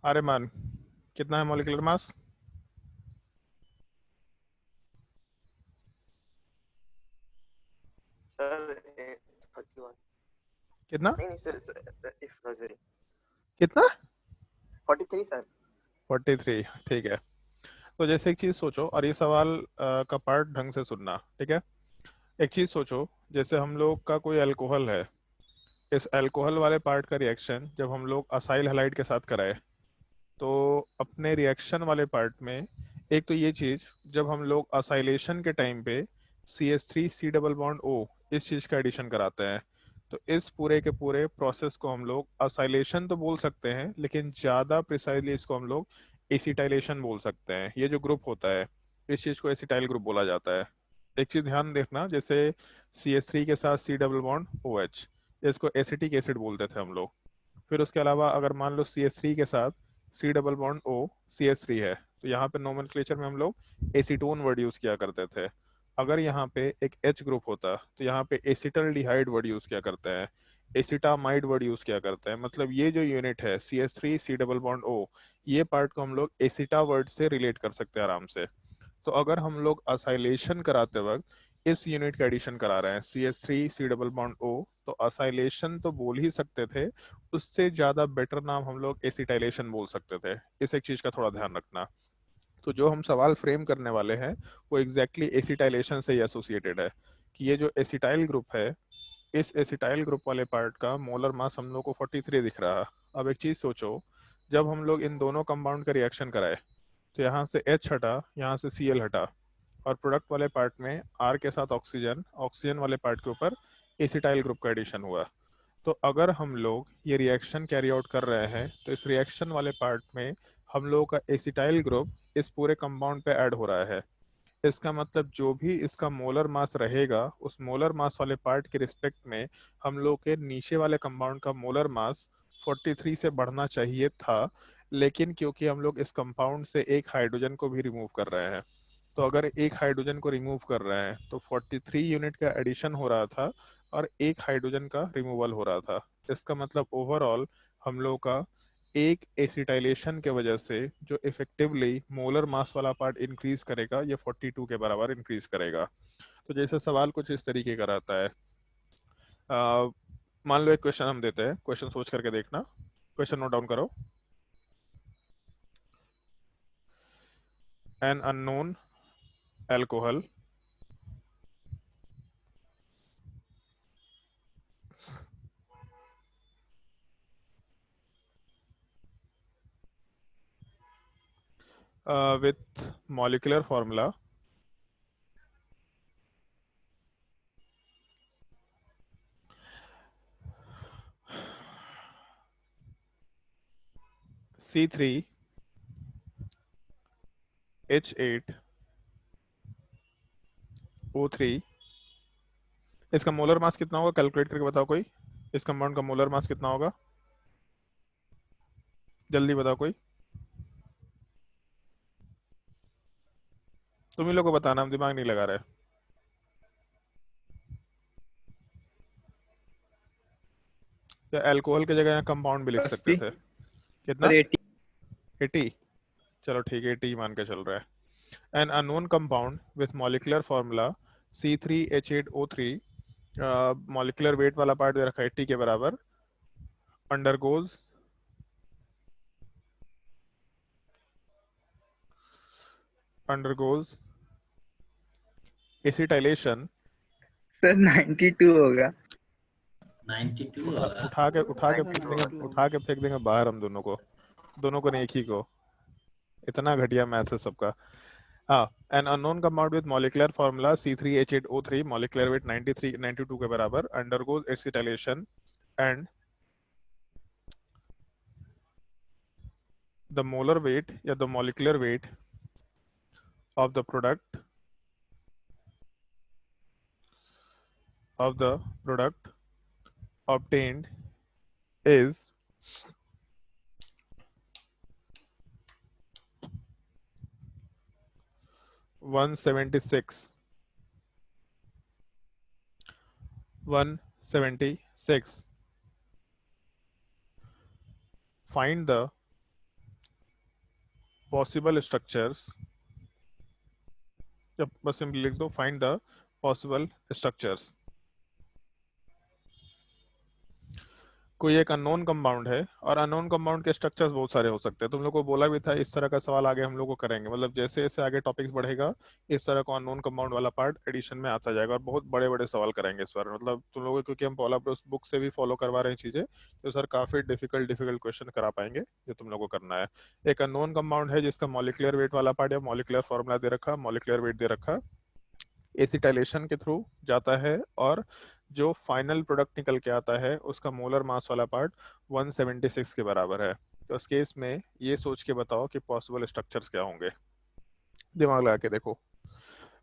आर्यमान, कितना है मॉलिक्यूलर मास? सर 31 कितना नहीं सर एक्सक्यूज कितना? 43 सर। 43, ठीक है। तो जैसे एक चीज सोचो, और ये सवाल का पार्ट ढंग से सुनना, ठीक है? एक चीज सोचो, जैसे हम लोग का कोई अल्कोहल है, इस अल्कोहल वाले पार्ट का रिएक्शन जब हम लोग असाइल हैलाइड के साथ कराए, तो अपने रिएक्शन वाले पार्ट में एक तो ये चीज, जब हम लोग असाइलेशन के टाइम पे CH3 C double bond O इस चीज का एडिशन कराते हैं, तो इस पूरे के पूरे प्रोसेस को हम लोग असाइलेशन तो बोल सकते हैं, लेकिन ज्यादा प्रिसाइजली इसको हम लोग एसिटाइलेशन बोल सकते हैं। ये जो ग्रुप होता है इस चीज को एसिटाइल ग्रुप बोला जाता है। एक चीज ध्यान देखना, जैसे CH3 के साथ C डबल बॉन्ड OH, इसको एसिटिक एसिड बोलते थे हम लोग। फिर उसके अलावा अगर मान लो CH3 के साथ C double bond O CH3 है, तो यहाँ पे नोमेनक्लेचर में हम लोग एसीटोन वर्ड यूज किया करते थे। अगर यहाँ पे एक H ग्रुप होता तो यहाँ पे एसिटल्डिहाइड वर्ड यूज किया करते हैं, एसिटामाइड वर्ड यूज किया करते हैं। मतलब ये जो यूनिट है CH3 C double bond O, ये पार्ट को हम लोग एसिटा वर्ड से रिलेट कर सकते हैं आराम से। तो अगर हम लोग असाइलेशन कराते वक्त इस यूनिट का एडिशन करा रहे हैं CH3 C double bond O, तो असाइलेशन तो बोल ही सकते थे, उससे ज्यादा बेटर नाम हम लोग एसिटाइलेशन बोल सकते थे। इस एक चीज का थोड़ा ध्यान रखना। तो जो हम सवाल फ्रेम करने वाले हैं वो एग्जैक्टली एसिटाइलेशन से ही एसोसिएटेड है, कि ये जो एसिटाइल ग्रुप है, इस एसिटाइल ग्रुप वाले पार्ट का मोलर मास हम लोग को 43 दिख रहा है। अब एक चीज सोचो, जब हम लोग इन दोनों कंपाउंड का रिएक्शन कराए, तो यहाँ से H हटा, यहाँ से Cl हटा, और प्रोडक्ट वाले पार्ट में R के साथ ऑक्सीजन, ऑक्सीजन वाले पार्ट के ऊपर एसिटाइल ग्रुप का एडिशन हुआ। तो अगर हम लोग ये रिएक्शन कैरी आउट कर रहे हैं, तो इस रिएक्शन वाले पार्ट में हम लोगों का एसिटाइल ग्रुप इस पूरे कंपाउंड पे ऐड हो रहा है। इसका मतलब जो भी इसका मोलर मास रहेगा, उस मोलर मास वाले पार्ट के रिस्पेक्ट में हम लोग के नीचे वाले कंपाउंड का मोलर मास 43 से बढ़ना चाहिए था। लेकिन क्योंकि हम लोग इस कंपाउंड से एक हाइड्रोजन को भी रिमूव कर रहे हैं, तो अगर एक हाइड्रोजन को रिमूव कर रहे हैं तो 43 यूनिट का एडिशन हो रहा था और एक हाइड्रोजन का रिमूवल हो रहा था। इसका मतलब ओवरऑल हम लोग का एक एसिटाइलेशन के वजह से जो इफेक्टिवली मोलर मास वाला पार्ट इंक्रीज करेगा, ये 42 के बराबर इंक्रीज करेगा। तो जैसे सवाल कुछ इस तरीके का रहता है। मान लो एक क्वेश्चन हम देते हैं, क्वेश्चन सोच करके देखना, क्वेश्चन नोट डाउन करो। An unknown alcohol with molecular formula C3H8O3। इसका मोलर मास कितना होगा, कैलकुलेट करके बताओ कोई। इस कंपाउंड का मोलर मास कितना होगा, जल्दी बताओ कोई। तुम ही लोग को बताना, हम दिमाग नहीं लगा रहे। या अल्कोहल की जगह यहाँ कंपाउंड भी लिख सकते थे। कितना? 80। चलो ठीक है, 80 मान के चल रहा है। N unknown compound with molecular formula C3H8O3, molecular wait वाला पार्ट दे रखा है 80 के बराबर, अंडरगोज एसिटाइलेशन। सर 92 होगा। 92 होगा। उठा के फेंक देंगे बाहर हम दोनों को नहीं, एक ही को। इतना घटिया मैथ्स है सबका। हाँ, an unknown compound with molecular formula C3H8O3, molecular weight 92 के बराबर, undergoes acetylation and the molar weight या the molecular weight of the product obtained is 176. Find the possible structures, जब बस सिंपली लिख दो फाइंड द पॉसिबल स्ट्रक्चर्स। कोई एक अननोन कंपाउंड है और अननोन कंपाउंड के स्ट्रक्चर्स बहुत सारे हो सकते हैं। तुम लोग को बोला भी था इस तरह का सवाल आगे हम लोग को करेंगे, मतलब जैसे जैसे आगे टॉपिक्स बढ़ेगा इस तरह का अननोन कंपाउंड वाला पार्ट एडिशन में आता जाएगा और बहुत बड़े बड़े सवाल करेंगे इस बार। मतलब तुम लोगों को, क्योंकि हम पॉला ब्रोस बुक से भी फॉलो करवा रहे हैं चीजें, तो सर काफी डिफिकल्ट क्वेश्चन करा पाएंगे जो तुम लोग को करना है। एक अननोन कंपाउंड है जिसका मॉलिक्यूलर वेट वाला पार्ट या मॉलिक्यूलर फॉर्मूला दे रखा, मॉलिक्यूलर वेट दे रखा, एसिटाइलेशन के थ्रू जाता है और जो फाइनल प्रोडक्ट निकल के आता है उसका मोलर मास वाला पार्ट 176 के बराबर है। तो इस केस में ये सोच के बताओ कि पॉसिबल स्ट्रक्चर्स क्या होंगे। दिमाग लगा के देखो।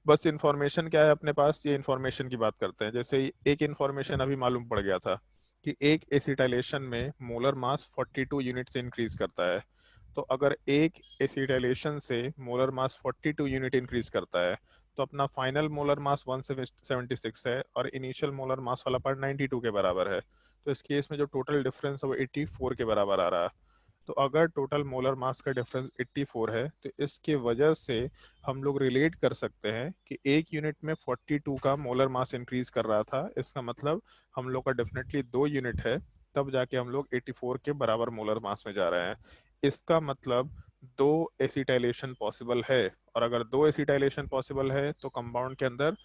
बस इंफॉर्मेशन क्या है अपने पास, ये इंफॉर्मेशन की बात करते हैं। जैसे एक इंफॉर्मेशन अभी मालूम पड़ गया था कि एक एसिटाइलेशन में मोलर मास 42 यूनिट से इंक्रीज करता है। तो अगर एक एसिटाइलेशन से मोलर मास 42 यूनिट इंक्रीज करता है तो अपना फाइनल मोलर मास 176 है और इनिशियल मोलर मास वाला पार्ट 92 के बराबर है। तो इस केस में जो टोटल डिफरेंस है वो 84 के बराबर आ रहा है। तो अगर टोटल मोलर मास का डिफरेंस 84 है तो इसके वजह से हम लोग रिलेट कर सकते हैं कि एक यूनिट में 42 का मोलर मास इंक्रीज कर रहा था। इसका मतलब हम लोग का डेफिनेटली 2 यूनिट है, तब जाके हम लोग 84 के बराबर मोलर मास में जा रहे हैं। इसका मतलब 2 एसिटाइलेशन पॉसिबल है, और अगर 2 एसिटाइलेशन पॉसिबल है तो कंपाउंड के अंदर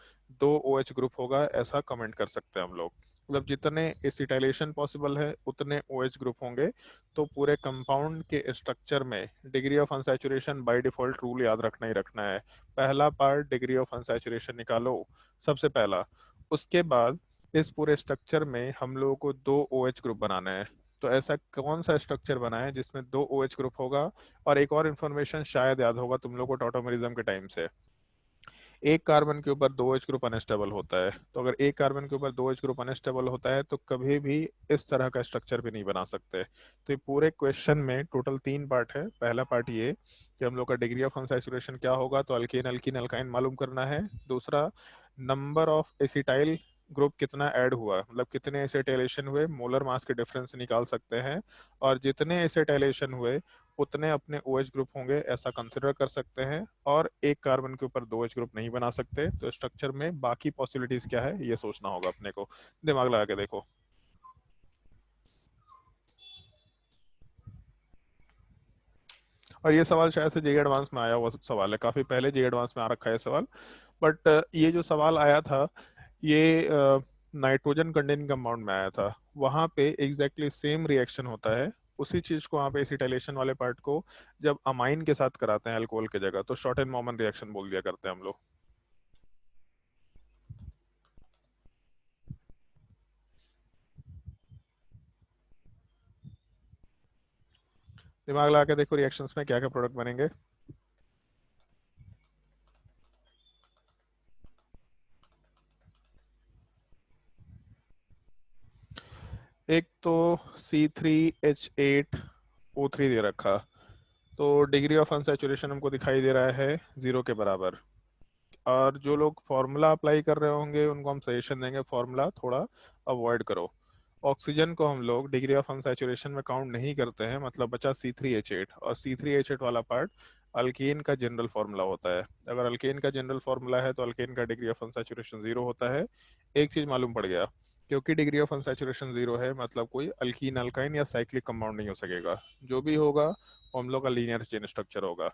2 OH ग्रुप होगा, ऐसा कमेंट कर सकते हैं हम लोग। मतलब जितने एसिटाइलेशन पॉसिबल है उतने OH ग्रुप होंगे। तो पूरे कंपाउंड के स्ट्रक्चर में degree of unsaturation by default rule याद रखना ही रखना है। पहला पार्ट डिग्री ऑफ अनसैचुरेशन निकालो सबसे पहला, उसके बाद इस पूरे स्ट्रक्चर में हम लोगों को 2 OH ग्रुप बनाना है। तो ऐसा कौन सा स्ट्रक्चर बना है जिसमें 2 OH ग्रुप होगा। और एक और इन्फॉर्मेशन शायद याद होगा तुम लोग को टॉटोमेरिज्म के टाइम से, एक कार्बन के ऊपर 2 OH ग्रुप अनस्टेबल होता है। तो अगर एक कार्बन के ऊपर 2 OH ग्रुप अनस्टेबल होता है तो कभी भी इस तरह का स्ट्रक्चर भी नहीं बना सकते। तो ये पूरे क्वेश्चन में टोटल 3 पार्ट है। पहला पार्ट ये कि हम लोग का डिग्री ऑफ अनसैचुरेशन क्या होगा, तो अल्केन अल्कीन अल्काइन मालूम करना है। दूसरा, नंबर ऑफ एसिटाइल ग्रुप कितना ऐड हुआ, मतलब कितने एसिटाइलेशन हुए, मोलर मास के डिफरेंस निकाल सकते हैं, और जितने एसिटाइलेशन हुए उतने अपने OH ग्रुप होंगे ऐसा कंसिडर कर सकते हैं, और एक कार्बन के ऊपर 2 OH ग्रुप नहीं बना सकते। तो स्ट्रक्चर में बाकी पॉसिबिलिटीज क्या है ये सोचना होगा अपने को, दिमाग लगा के देखो। और ये सवाल शायद से जेई एडवांस में आया हुआ सवाल है, काफी पहले जेई एडवांस में आ रखा है सवाल, बट ये जो सवाल आया था ये नाइट्रोजन कंटेनिंग कंपाउंड में आया था। वहां पे एग्जैक्टली सेम रिएक्शन होता है, उसी चीज को वहां पे एसिटाइलेशन वाले पार्ट को जब अमाइन के साथ कराते हैं अल्कोहल की जगह, तो शॉर्ट एंड मॉमन रिएक्शन बोल दिया करते हैं हम लोग। दिमाग लगा के देखो रिएक्शंस में क्या क्या प्रोडक्ट बनेंगे। एक तो C3H8O3 दे रखा, तो डिग्री ऑफ अनसैचुरेशन हमको दिखाई दे रहा है 0 के बराबर। और जो लोग फॉर्मूला अप्लाई कर रहे होंगे उनको हम सजेशन देंगे फॉर्मूला थोड़ा अवॉइड करो। ऑक्सीजन को हम लोग डिग्री ऑफ अनसैचुरेशन में काउंट नहीं करते हैं, मतलब बचा C3H8, और C3H8 वाला पार्ट अल्केन का जनरल फार्मूला होता है। अगर अल्केन का जनरल फार्मूला है तो अल्केन का डिग्री ऑफ अनसैचुरेशन 0 होता है। एक चीज मालूम पड़ गया, क्योंकि डिग्री ऑफ अनसैचुरेशन 0 है मतलब कोई अल्कीन अल्काइन या साइक्लिक कंपाउंड नहीं हो सकेगा, जो भी होगा वो हम लोग का लीनियर चेन स्ट्रक्चर होगा।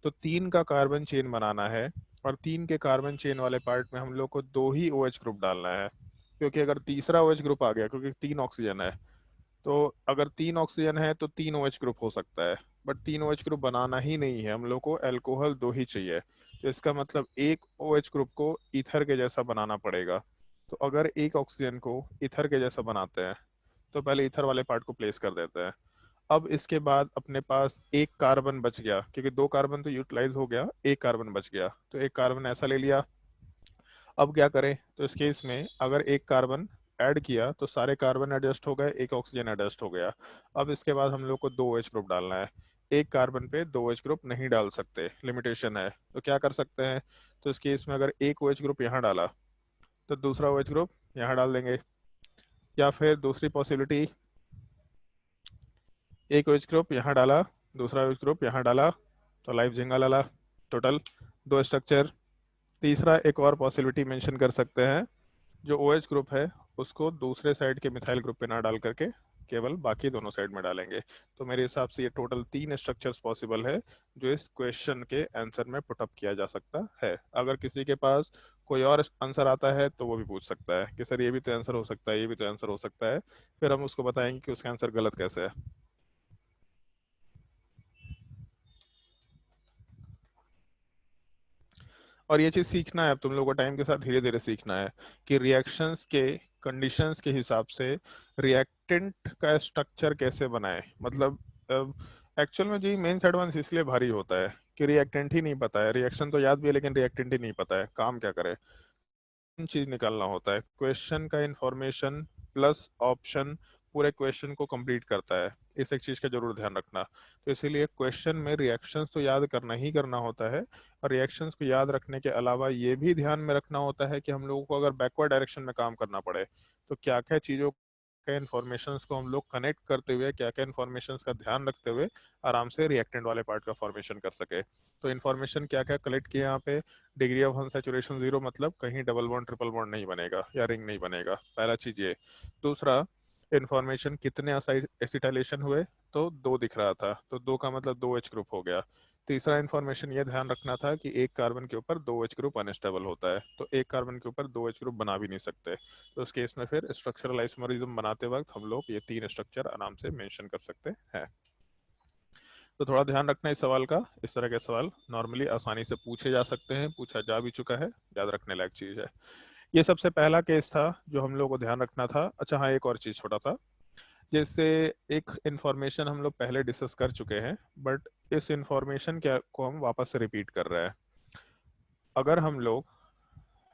तो 3 का कार्बन चेन बनाना है, और 3 के कार्बन चेन वाले पार्ट में हम लोग को 2 ही OH ग्रुप डालना है, क्योंकि अगर तीसरा OH ग्रुप आ गया, क्योंकि 3 ऑक्सीजन है, तो अगर 3 ऑक्सीजन है तो 3 OH ग्रुप हो सकता है, बट 3 OH ग्रुप बनाना ही नहीं है, हम लोग को अल्कोहल 2 ही चाहिए। तो इसका मतलब एक OH ग्रुप को ईथर के जैसा बनाना पड़ेगा। तो अगर एक ऑक्सीजन को ईथर के जैसा बनाते हैं तो पहले ईथर वाले पार्ट को प्लेस कर देते हैं। अब इसके बाद अपने पास एक कार्बन बच गया, क्योंकि 2 कार्बन तो यूटिलाइज हो गया, एक कार्बन बच गया, तो एक कार्बन ऐसा ले लिया। अब क्या करें, तो इस केस में अगर एक कार्बन ऐड किया तो सारे कार्बन एडजस्ट हो गए, एक ऑक्सीजन एडजस्ट हो गया। अब इसके बाद हम लोग को 2 OH ग्रुप डालना है, एक कार्बन पे 2 OH ग्रुप नहीं डाल सकते, लिमिटेशन है। तो क्या कर सकते हैं, तो इस केस में अगर एक OH ग्रुप यहाँ डाला तो दूसरा OH ग्रुप यहाँ डाल देंगे, या फिर दूसरी पॉसिबिलिटी, एक OH ग्रुप यहाँ डाला, दूसरा OH ग्रुप यहाँ डाला, तो लाइफ झिंगा लाला, टोटल 2 स्ट्रक्चर। तीसरा एक और पॉसिबिलिटी मेंशन कर सकते हैं, जो OH ग्रुप है उसको दूसरे साइड के मिथाइल ग्रुप पे ना डाल करके केवल बाकी दोनों साइड में डालेंगे। तो मेरे हिसाब से ये टोटल 3 स्ट्रक्चर्स पॉसिबल है जो इस क्वेश्चन के आंसर में पुटअप किया जा सकता है। अगर किसी के पास कोई और आंसर आता है तो वो भी पूछ सकता है कि सर ये भी तो आंसर हो सकता है, ये भी तो आंसर हो सकता है, फिर हम उसको बताएंगे कि उसका आंसर गलत कैसे है। और ये चीज सीखना है अब तुम लोगों को, टाइम के साथ धीरे धीरे सीखना है कि रिएक्शंस के कंडीशंस के हिसाब से रिएक्टेंट का स्ट्रक्चर कैसे बनाए। मतलब एक्चुअल में जी मेंस एडवांस इसलिए भारी होता है कि रिएक्टेंट ही नहीं पता है, रिएक्शन तो याद भी है लेकिन रिएक्टेंट ही नहीं पता है, काम क्या करे। चीज निकालना होता है, क्वेश्चन का इंफॉर्मेशन प्लस ऑप्शन पूरे क्वेश्चन को कंप्लीट करता है, इस एक चीज का जरूर ध्यान रखना। तो इसीलिए क्वेश्चन में रिएक्शंस तो याद करना ही करना होता है, और रिएक्शंस को याद रखने के अलावा ये भी ध्यान में रखना होता है कि हम लोगों को अगर बैकवर्ड डायरेक्शन में काम करना पड़े तो क्या क्या चीजों क्या इन्फॉर्मेशन को हम लोग कनेक्ट करते हुए, क्या क्या इन्फॉर्मेशन का ध्यान रखते हुए आराम से रिएक्टेंट वाले पार्ट का फॉर्मेशन कर सके। तो इन्फॉर्मेशन क्या क्या कलेक्ट किया यहाँ पे, डिग्री ऑफ अनसैचुरेशन 0 मतलब कहीं डबल बॉन्ड ट्रिपल बॉन्ड नहीं बनेगा या रिंग नहीं बनेगा, पहला चीज ये। दूसरा, इन्फॉर्मेशन कितने एसिटाइलेशन हुए, तो 2 दिख रहा था, तो 2 का मतलब 2 H ग्रुप हो गया। तीसरा इन्फॉर्मेशन ये ध्यान रखना था कि एक कार्बन के ऊपर 2 H ग्रुप अनस्टेबल होता है, तो एक कार्बन के ऊपर 2 H ग्रुप बना भी नहीं सकते। तो उस केस में फिर स्ट्रक्चरल आइसोमरिज्म बनाते वक्त हम लोग ये 3 स्ट्रक्चर आराम से मेंशन कर सकते हैं। तो थोड़ा ध्यान रखना इस सवाल का, इस तरह के सवाल नॉर्मली आसानी से पूछे जा सकते हैं, पूछा जा भी चुका है, याद रखने लायक चीज है। ये सबसे पहला केस था जो हम लोग को ध्यान रखना था। अच्छा हाँ, एक और चीज छोटा था, जैसे एक इंफॉर्मेशन हम लोग पहले डिस्कस कर चुके हैं, बट इस इंफॉर्मेशन को हम वापस से रिपीट कर रहे हैं। अगर हम लोग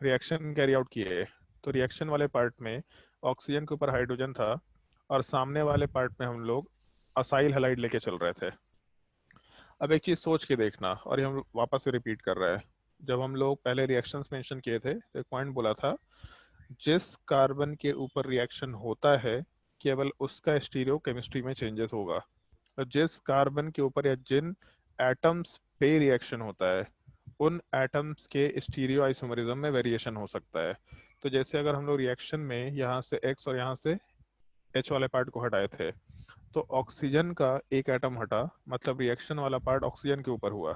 रिएक्शन कैरी आउट किए तो रिएक्शन वाले पार्ट में ऑक्सीजन के ऊपर हाइड्रोजन था, और सामने वाले पार्ट में हम लोग असाइल हैलाइड लेके चल रहे थे। अब एक चीज सोच के देखना, और ये हम वापस से रिपीट कर रहे हैं, जब हम लोग पहले रिएक्शंस मेंशन किए थे तो एक पॉइंट बोला था, जिस कार्बन के ऊपर रिएक्शन होता है केवल उसका स्टीरियो केमिस्ट्री में चेंजेस होगा, और जिस कार्बन के ऊपर या जिन एटम्स पे रिएक्शन होता है उन एटम्स के स्टीरियो आइसोमरिज्म में वेरिएशन हो सकता है। तो जैसे अगर हम लोग रिएक्शन में यहाँ से X और यहाँ से H वाले पार्ट को हटाए थे, तो ऑक्सीजन का एक एटम हटा, मतलब रिएक्शन वाला पार्ट ऑक्सीजन के ऊपर हुआ,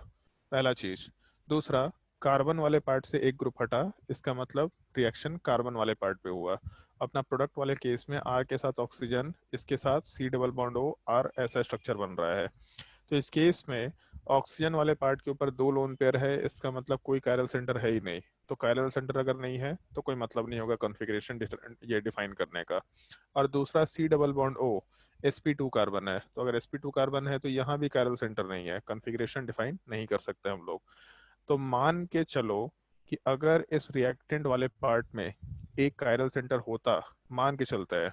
पहला चीज। दूसरा, कार्बन वाले पार्ट से एक ग्रुप हटा, इसका मतलब रिएक्शन कार्बन वाले पार्ट पे हुआ। अपना प्रोडक्ट वाले केस में R के साथ ऑक्सीजन, इसके साथ C double bond O R ऐसा स्ट्रक्चर बन रहा है। तो इस केस में ऑक्सीजन वाले पार्ट के ऊपर 2 लोन पेयर है, इसका मतलब कोई कायरल सेंटर है ही नहीं। तो कायरल सेंटर अगर नहीं है तो कोई मतलब नहीं होगा कॉन्फ़िगरेशन ये डिफाइन करने का। और दूसरा, C double bond O sp2 carbon है, तो अगर sp2 कार्बन है तो यहाँ भी कायरल सेंटर नहीं है, कॉन्फ़िगरेशन डिफाइन नहीं कर सकते हम लोग। तो मान के चलो कि अगर इस रिएक्टेंट वाले पार्ट में एक कायरल सेंटर होता, मान के चलते हैं,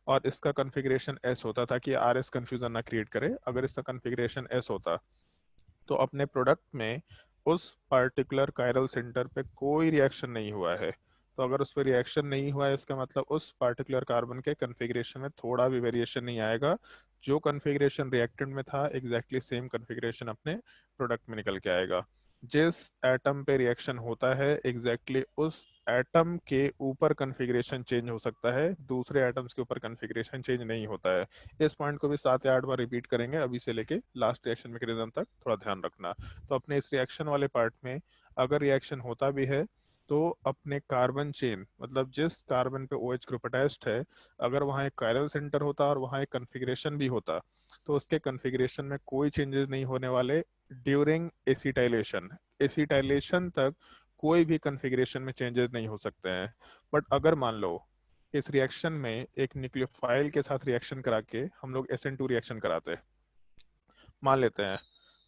और इसका कॉन्फ़िगरेशन S होता, ताकि RS कंफ्यूजन ना क्रिएट करे, अगर इसका कॉन्फ़िगरेशन S होता तो अपने प्रोडक्ट में उस पार्टिकुलर कायरल सेंटर पे कोई रिएक्शन नहीं हुआ है। तो अगर उस पर रिएक्शन नहीं हुआ है इसका मतलब उस पार्टिकुलर कार्बन के कॉन्फ़िगरेशन में थोड़ा भी वेरिएशन नहीं आएगा। जो कॉन्फ़िगरेशन रिएक्टेंट में था एग्जैक्टली सेम कॉन्फ़िगरेशन अपने प्रोडक्ट में निकल के आएगा। जिस एटम पे रिएक्शन होता है एग्जैक्टली उस एटम के ऊपर कॉन्फ़िगरेशन चेंज हो सकता है, दूसरे एटम्स के ऊपर कॉन्फ़िगरेशन चेंज नहीं होता है। इस पॉइंट को भी 7 या 8 बार रिपीट करेंगे अभी से लेके लास्ट रिएक्शन मैकेनिज्म तक, थोड़ा ध्यान रखना। तो अपने इस रिएक्शन वाले पार्ट में अगर रिएक्शन होता भी है तो अपने कार्बन चेन, मतलब जिस कार्बन पे OH ग्रुप अटैच्ड है, अगर वहाँ एक कायरल सेंटर होता और वहाँ एक कन्फिग्रेशन भी होता तो उसके कन्फिग्रेशन में कोई चेंजेस नहीं होने वाले ड्यूरिंग एसिटाइलेशन। एसिटाइलेशन तक कोई भी कन्फिग्रेशन में चेंजेस नहीं हो सकते हैं। बट अगर मान लो इस रिएक्शन में एक न्यूक्लियोफाइल के साथ रिएक्शन करा के हम लोग SN2 रिएक्शन कराते हैं, मान लेते हैं,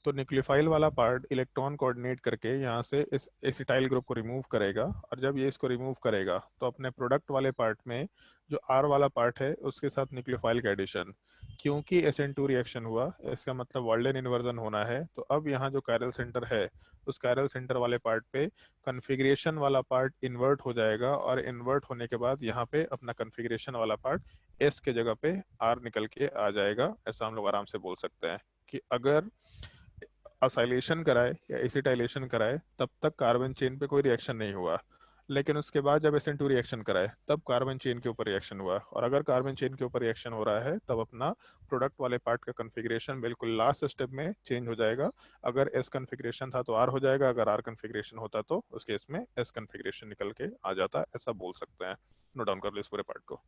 तो न्यूक्लियोफाइल वाला पार्ट इलेक्ट्रॉन कोऑर्डिनेट करके यहाँ से इस एसिटाइल ग्रुप को रिमूव करेगा, और जब ये इसको रिमूव करेगा तो अपने प्रोडक्ट वाले पार्ट में जो R वाला पार्ट है उसके साथ न्यूक्लियोफाइल का एडिशन, क्योंकि SN2 रिएक्शन हुआ इसका मतलब वर्ल्डन इन्वर्जन होना है। तो अब यहाँ जो कायरल सेंटर है उस कायरल सेंटर वाले पार्ट पे कन्फिग्रेशन वाला पार्ट इन्वर्ट हो जाएगा, और इन्वर्ट होने के बाद यहाँ पे अपना कन्फिग्रेशन वाला पार्ट S के जगह पे R निकल के आ जाएगा। ऐसा हम लोग आराम से बोल सकते हैं कि अगर असाइलेशन कराए या एसिटाइलेशन कराए तब तक कार्बन चेन पे कोई रिएक्शन नहीं हुआ, लेकिन उसके बाद जब SN2 रिएक्शन कराए तब कार्बन चेन के ऊपर रिएक्शन हुआ। और अगर कार्बन चेन के ऊपर रिएक्शन हो रहा है तब अपना प्रोडक्ट वाले पार्ट का कन्फिग्रेशन बिल्कुल लास्ट स्टेप में चेंज हो जाएगा। अगर S कन्फिग्रेशन था तो R हो जाएगा, अगर R कन्फिग्रेशन होता तो उस केस में S कन्फिग्रेशन निकल के आ जाता, ऐसा बोल सकते हैं। नोट डाउन कर लो इस पूरे पार्ट को।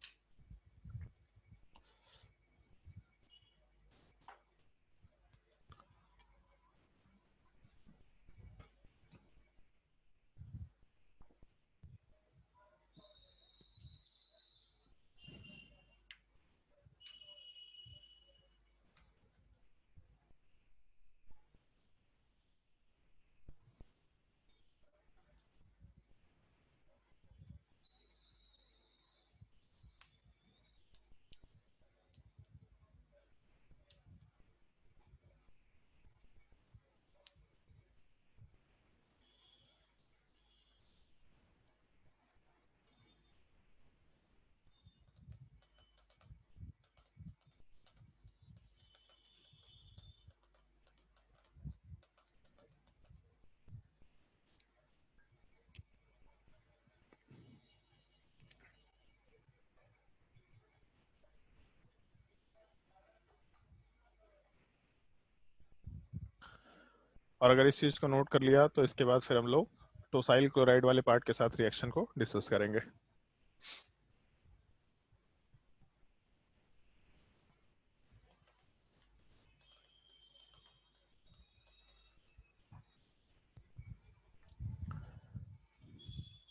और अगर इस चीज़ को नोट कर लिया तो इसके बाद फिर हम लोग टोसाइल क्लोराइड वाले पार्ट के साथ रिएक्शन को डिस्कस करेंगे।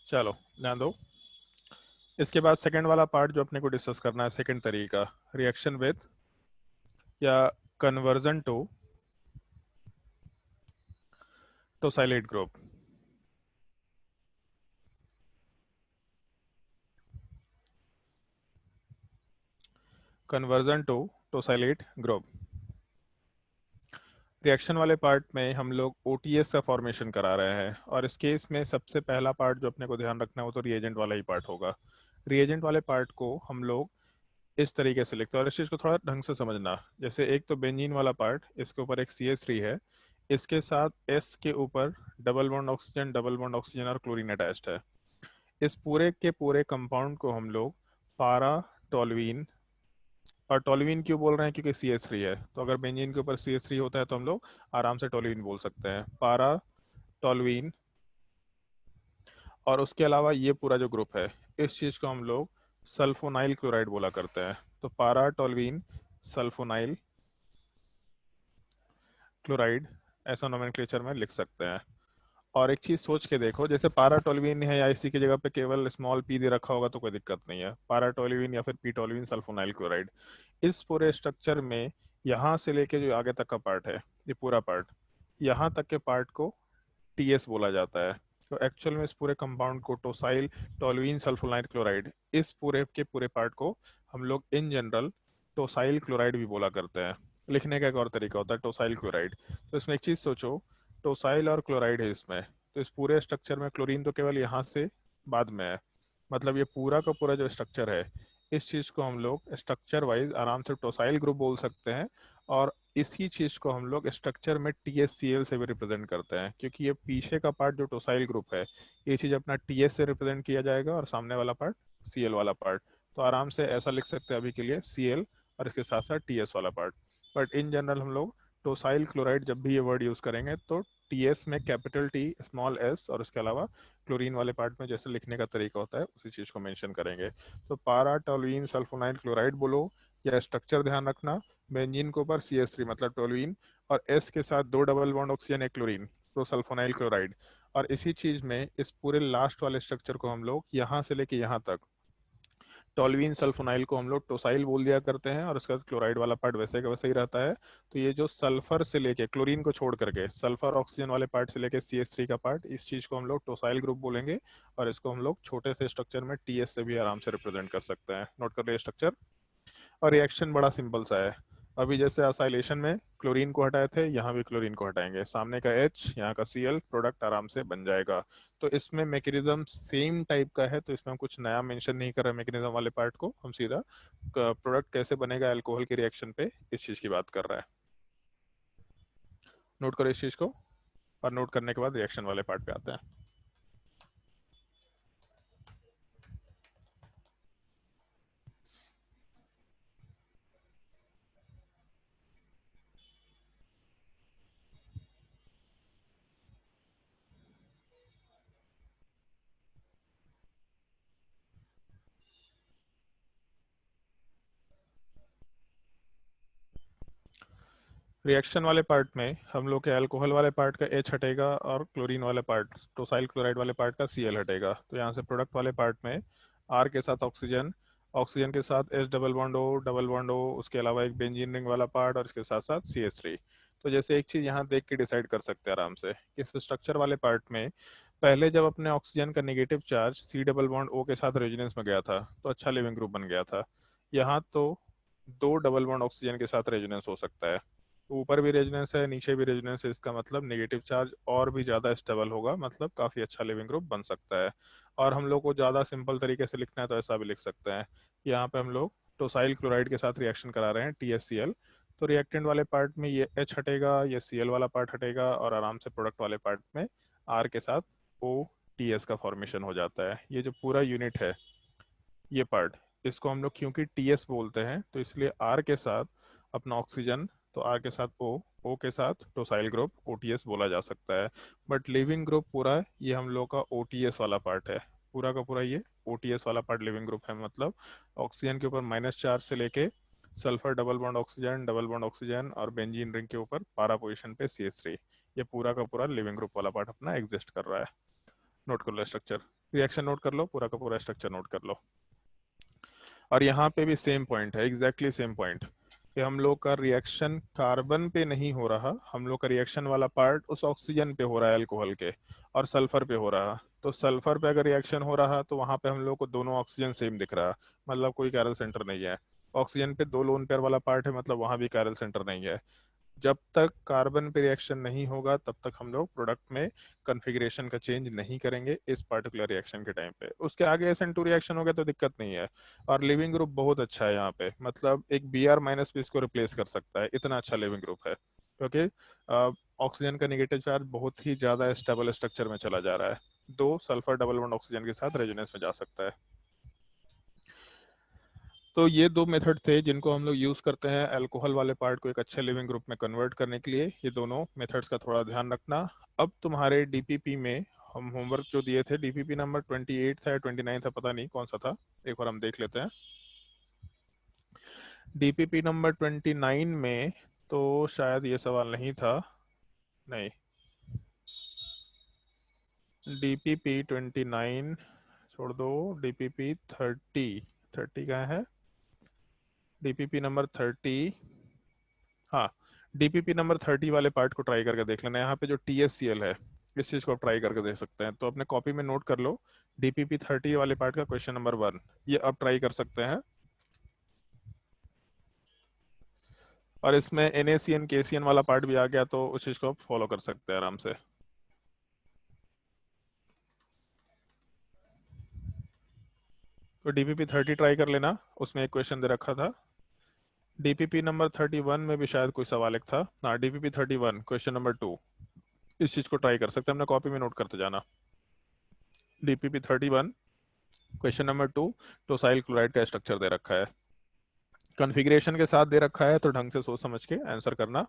चलो ध्यान दो। इसके बाद सेकंड वाला पार्ट जो अपने को डिस्कस करना है, सेकंड तरीका, रिएक्शन विद या conversion to tosylate group. Conversion to tosylate group. Reaction वाले पार्ट में हम लोग OTS का फॉर्मेशन करा रहे हैं, और इस केस में सबसे पहला पार्ट जो अपने को ध्यान रखना है वो तो रिएजेंट वाला ही पार्ट होगा। रिएजेंट वाले पार्ट को हम लोग इस तरीके से लिखते हैं, और इस चीज़ को थोड़ा ढंग से समझना। जैसे एक तो बेंजीन वाला पार्ट, इसके ऊपर एक CH3 है, इसके साथ S के ऊपर डबल बॉन्ड ऑक्सीजन और क्लोरीन अटैच्ड है। इस पूरे के पूरे कंपाउंड को हम लोग पारा टोल्यूइन, और टोल्यूइन क्यों बोल रहे हैं, क्योंकि CH3 है, तो अगर बेंजीन के ऊपर CH3 होता है तो हम लोग आराम से टोल्यूइन बोल सकते हैं, पारा टोल्यूइन। और उसके अलावा ये पूरा जो ग्रुप है, इस चीज़ को हम लोग सल्फोनाइल क्लोराइड बोला करते हैं। तो पारा टोल्यूइन सल्फोनाइल क्लोराइड, ऐसा नोमेनक्लेचर में लिख सकते हैं। और एक चीज़ सोच के देखो, जैसे पारा टोल्यूइन है या इसी की जगह पे केवल स्मॉल p दे रखा होगा तो कोई दिक्कत नहीं है, पारा टोल्यूइन या फिर p टोल्यूइन सल्फोनाइल क्लोराइड। इस पूरे स्ट्रक्चर में यहाँ से लेके जो आगे तक का पार्ट है, ये पूरा पार्ट, यहाँ तक के पार्ट को TS बोला जाता है। तो एक्चुअल में इस पूरे कंपाउंड को टोसाइल टोल्यूइन सल्फोनाइल क्लोराइड, इस पूरे के पूरे पार्ट को हम लोग इन जनरल टोसाइल क्लोराइड भी बोला करते हैं। लिखने का एक और तरीका होता है टोसाइल क्लोराइड। तो इसमें एक चीज़ सोचो, टोसाइल और क्लोराइड है इसमें, तो इस पूरे स्ट्रक्चर में क्लोरीन तो केवल यहाँ से बाद में है, मतलब ये पूरा का पूरा जो स्ट्रक्चर है, इस चीज़ को हम लोग स्ट्रक्चर वाइज आराम से टोसाइल ग्रुप बोल सकते हैं। और इसी चीज़ को हम लोग स्ट्रक्चर में TSCl से भी रिप्रेजेंट करते हैं, क्योंकि ये पीछे का पार्ट जो टोसाइल ग्रुप है, ये चीज़ अपना TS से रिप्रेजेंट किया जाएगा, और सामने वाला पार्ट Cl वाला पार्ट। तो आराम से ऐसा लिख सकते हैं अभी के लिए Cl, और इसके साथ साथ TS वाला पार्ट। बट इन जनरल हम लोग टोसाइल क्लोराइड जब भी ये वर्ड यूज़ करेंगे तो TS में कैपिटल T स्मॉल s, और इसके अलावा क्लोरीन वाले पार्ट में जैसे लिखने का तरीका होता है उसी चीज़ को मेंशन करेंगे। तो पारा टोल्यूइन सल्फोनाइल क्लोराइड बोलो, या स्ट्रक्चर ध्यान रखना, बेंजीन के ऊपर CH3 मतलब टोल्यूइन, और S के साथ 2 डबल बॉन्ड ऑक्सीजन एक क्लोरीन, तो सल्फोनाइल क्लोराइड। और इसी चीज़ में इस पूरे लास्ट वाले स्ट्रक्चर को हम लोग यहाँ से लेके यहाँ तक टोल्यूइन सल्फोनाइल को हम लोग टोसाइल बोल दिया करते हैं, और उसका क्लोराइड वाला पार्ट वैसे का वैसे ही रहता है। तो ये जो सल्फर से लेके क्लोरीन को छोड़ करके सल्फर ऑक्सीजन वाले पार्ट से लेके CH3 का पार्ट, इस चीज को हम लोग टोसाइल ग्रुप बोलेंगे, और इसको हम लोग छोटे से स्ट्रक्चर में TS से भी आराम से रिप्रेजेंट कर सकते हैं। नोट कर लिए स्ट्रक्चर। और रिएक्शन बड़ा सिंपल सा है, अभी जैसे असाइलेशन में क्लोरीन को हटाए थे, यहाँ भी क्लोरीन को हटाएंगे, सामने का H यहाँ का Cl, प्रोडक्ट आराम से बन जाएगा। तो इसमें मैकेनिज्म सेम टाइप का है, तो इसमें हम कुछ नया मेंशन नहीं कर रहे मैकेनिज्म वाले पार्ट को, हम सीधा प्रोडक्ट कैसे बनेगा अल्कोहल के रिएक्शन पे इस चीज की बात कर रहा है। नोट करो इस चीज को, और नोट करने के बाद रिएक्शन वाले पार्ट पे आते हैं। रिएक्शन वाले पार्ट में हम लोग के अल्कोहल वाले पार्ट का H हटेगा, और क्लोरीन वाले पार्ट टोसाइल क्लोराइड वाले पार्ट का Cl हटेगा। तो यहाँ से प्रोडक्ट वाले पार्ट में R के साथ ऑक्सीजन, ऑक्सीजन के साथ H डबल बॉन्ड O, उसके अलावा एक बेंजीन रिंग वाला पार्ट, और इसके साथ साथ CH3। तो जैसे एक चीज़ यहाँ देख के डिसाइड कर सकते हैं आराम से कि इस स्ट्रक्चर वाले पार्ट में पहले जब अपने ऑक्सीजन का negative charge C double bond O के साथ रेजोनेंस में गया था तो अच्छा लिविंग ग्रुप बन गया था। यहाँ तो 2 डबल बॉन्ड ऑक्सीजन के साथ रेजोनेंस हो सकता है, ऊपर भी रेजोनेंस है नीचे भी रेजोनेंस है, इसका मतलब नेगेटिव चार्ज और भी ज़्यादा स्टेबल होगा, मतलब काफ़ी अच्छा लिविंग ग्रुप बन सकता है। और हम लोग को ज़्यादा सिंपल तरीके से लिखना है तो ऐसा भी लिख सकते हैं, यहाँ पे हम लोग टोसाइल क्लोराइड के साथ रिएक्शन करा रहे हैं TSCl, तो रिएक्टेंट वाले पार्ट में ये H हटेगा, ये Cl वाला पार्ट हटेगा, और आराम से प्रोडक्ट वाले पार्ट में R के साथ OTS का फॉर्मेशन हो जाता है। ये जो पूरा यूनिट है ये पार्ट, इसको हम लोग क्योंकि TS बोलते हैं तो इसलिए R के साथ अपना ऑक्सीजन, तो R के साथ O के साथ टोसाइल ग्रुप OTS बोला जा सकता है। बट लिविंग ग्रुप पूरा ये हम लोग का OTS वाला पार्ट है, पूरा का पूरा ये OTS वाला पार्ट लिविंग ग्रुप है, मतलब ऑक्सीजन के ऊपर -चार्ज से लेके सल्फर डबल बॉन्ड ऑक्सीजन और बेंजीन रिंग के ऊपर पारा पोजीशन पे CH3, ये पूरा का पूरा लिविंग ग्रुप वाला पार्ट अपना एग्जिस्ट कर रहा है। नोट कर लो स्ट्रक्चर, रिएक्शन नोट कर लो, पूरा का पूरा स्ट्रक्चर नोट कर लो। और यहाँ पे भी सेम पॉइंट है, एग्जैक्टली सेम पॉइंट, कि हम लोग का रिएक्शन कार्बन पे नहीं हो रहा, हम लोग का रिएक्शन वाला पार्ट उस ऑक्सीजन पे हो रहा है अल्कोहल के, और सल्फर पे हो रहा। तो सल्फर पे अगर रिएक्शन हो रहा तो वहाँ पे हम लोग को दोनों ऑक्सीजन सेम दिख रहा, मतलब कोई कैरल सेंटर नहीं है। ऑक्सीजन पे 2 लोन पेयर वाला पार्ट है, मतलब वहाँ भी कैरल सेंटर नहीं है। जब तक कार्बन पे रिएक्शन नहीं होगा तब तक हम लोग प्रोडक्ट में कॉन्फ़िगरेशन का चेंज नहीं करेंगे इस पार्टिकुलर रिएक्शन के टाइम पे। उसके आगे SN2 रिएक्शन हो गया तो दिक्कत नहीं है। और लिविंग ग्रुप बहुत अच्छा है यहाँ पे, मतलब एक Br- भी इसको रिप्लेस कर सकता है, इतना अच्छा लिविंग ग्रुप है, क्योंकि ऑक्सीजन का नेगेटिव चार्ज बहुत ही ज्यादा स्टेबल स्ट्रक्चर में चला जा रहा है, 2 सल्फर डबल बॉन्ड ऑक्सीजन के साथ रेजोनेंस में जा सकता है। तो ये 2 मेथड थे जिनको हम लोग यूज़ करते हैं अल्कोहल वाले पार्ट को एक अच्छे लिविंग ग्रुप में कन्वर्ट करने के लिए। ये दोनों मेथड्स का थोड़ा ध्यान रखना। अब तुम्हारे डीपीपी में हम होमवर्क जो दिए थे, डीपीपी नंबर 28 था या 29 था, पता नहीं कौन सा था, एक बार हम देख लेते हैं। डीपीपी नंबर 29 में तो शायद ये सवाल नहीं था, नहीं, डीपीपी 29 छोड़ दो, डीपीपी 30 कहाँ है, डीपीपी नंबर 30, हाँ, डीपीपी नंबर 30 वाले पार्ट को ट्राई करके देख लेना। यहाँ पे जो TSCl है इस चीज को आप ट्राई करके देख सकते हैं, तो अपने कॉपी में नोट कर लो डीपीपी 30 वाले पार्ट का क्वेश्चन नंबर 1, ये आप ट्राई कर सकते हैं। और इसमें NaCN KCN वाला पार्ट भी आ गया तो उस चीज को आप फॉलो कर सकते हैं आराम से। तो डीपीपी 30 ट्राई कर लेना, उसमें एक क्वेश्चन दे रखा था। डीपीपी नंबर 31 में भी शायद कोई सवाल एक था, हाँ, डीपीपी 31 क्वेश्चन नंबर 2, इस चीज को ट्राई कर सकते हैं, अपने कॉपी में नोट करते जाना। डीपीपी 31 क्वेश्चन नंबर 2, टोसाइल क्लोराइड का स्ट्रक्चर दे रखा है, कॉन्फ़िगरेशन के साथ दे रखा है, तो ढंग से सोच समझ के आंसर करना।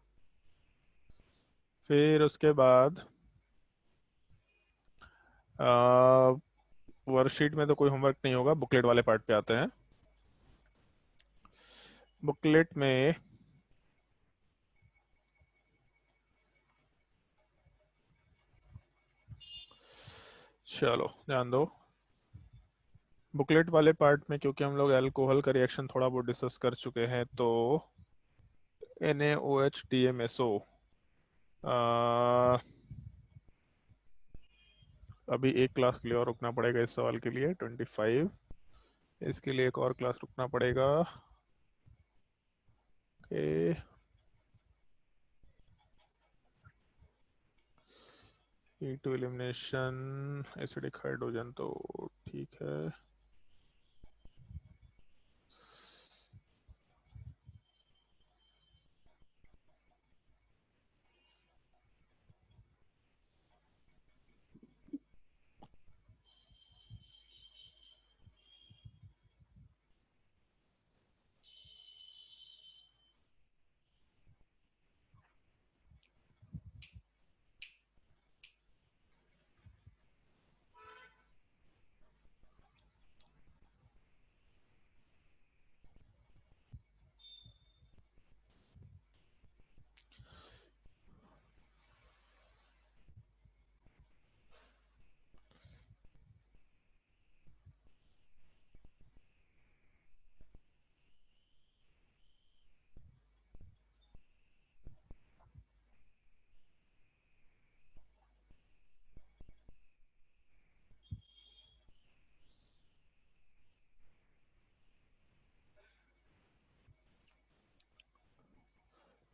फिर उसके बाद वर्कशीट में तो कोई होमवर्क नहीं होगा, बुकलेट वाले पार्ट पे आते हैं। बुकलेट में चलो ध्यान दो, बुकलेट वाले पार्ट में क्योंकि हम लोग अल्कोहल का रिएक्शन थोड़ा बहुत डिस्कस कर चुके हैं, तो NaOH DMSO अभी एक क्लास के लिए और रुकना पड़ेगा इस सवाल के लिए 25, इसके लिए एक और क्लास रुकना पड़ेगा। Okay, E2 elimination acidic hydrogen तो ठीक है।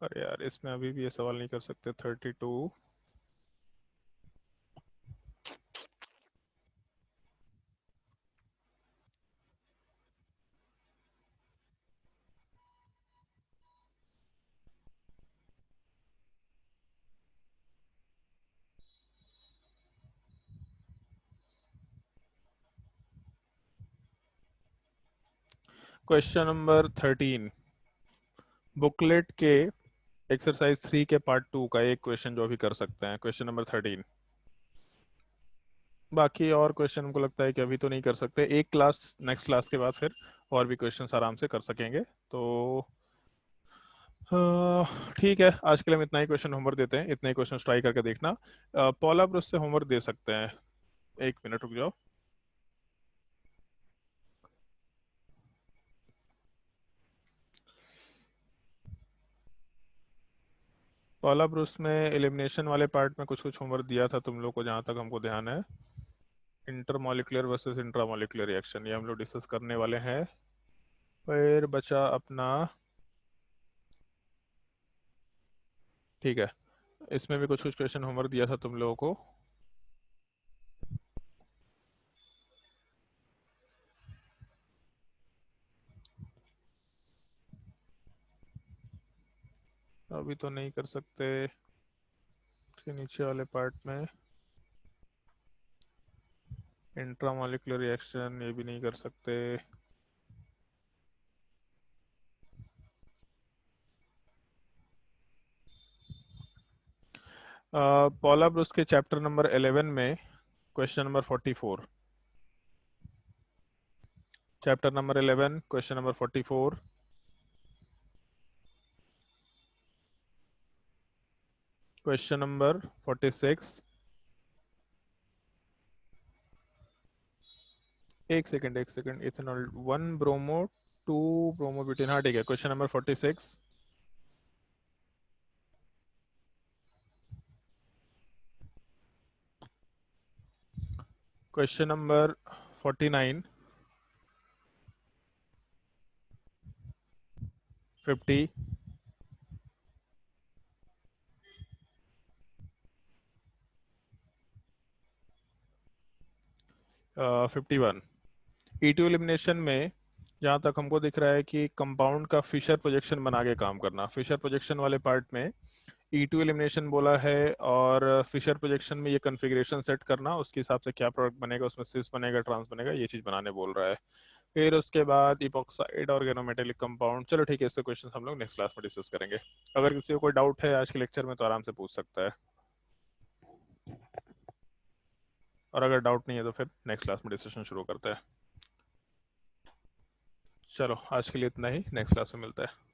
अरे यार, इसमें अभी भी ये सवाल नहीं कर सकते 32। क्वेश्चन नंबर 13 बुकलेट के एक्सरसाइज 3 के पार्ट 2 का एक क्वेश्चन जो अभी कर सकते हैं, क्वेश्चन नंबर 13। बाकी और क्वेश्चन हमको लगता है कि अभी तो नहीं कर सकते, एक क्लास नेक्स्ट क्लास के बाद फिर और भी क्वेश्चंस आराम से कर सकेंगे। तो ठीक है, आज के लिए हम इतना ही क्वेश्चन होमवर्क देते हैं, इतने ही क्वेश्चन ट्राई करके देखना। पॉल आप उससे होमवर्क दे सकते हैं, एक मिनट रुक जाओ। पॉला ब्रूस में एलिमिनेशन वाले पार्ट में कुछ कुछ होमवर्क दिया था तुम लोग को, जहाँ तक हमको ध्यान है, इंटरमॉलिक्यूलर वर्सेस इंट्रामॉलिक्यूलर रिएक्शन, ये हम लोग डिस्कस करने वाले हैं। फिर बचा अपना ठीक है, इसमें भी कुछ कुछ क्वेश्चन होमवर्क दिया था तुम लोगों को। अभी तो नहीं कर सकते, इसके नीचे वाले पार्ट में इंट्रामॉलिक्यूलर रिएक्शन ये भी नहीं कर सकते। पॉला ब्रूस के चैप्टर नंबर 11 में question number 44, chapter number 11 question number 44, question number 46, एक second ethanol 1 bromo 2 bromo butane, हाँ ठीक है, question number 46, question number 49, 50, 51। E2 elimination में जहाँ तक हमको दिख रहा है कि कंपाउंड का फिशर प्रोजेक्शन बना के काम करना, फिशर प्रोजेक्शन वाले पार्ट में E2 एलिमिनेशन बोला है, और फिशर प्रोजेक्शन में ये कॉन्फ़िगरेशन सेट करना, उसके हिसाब से क्या प्रोडक्ट बनेगा, उसमें सिस बनेगा, ट्रांस बनेगा, ये चीज़ बनाने बोल रहा है। फिर उसके बाद इपॉक्साइड ऑर्गेनोमेटेलिक कंपाउंड, चलो ठीक है, इससे क्वेश्चन हम लोग नेक्स्ट क्लास में डिस्कस करेंगे। अगर किसी को कोई डाउट है आज के लेक्चर में तो आराम से पूछ सकता है, और अगर डाउट नहीं है तो फिर नेक्स्ट क्लास में डिस्कशन शुरू करते हैं। चलो आज के लिए इतना ही, नेक्स्ट क्लास में मिलता है।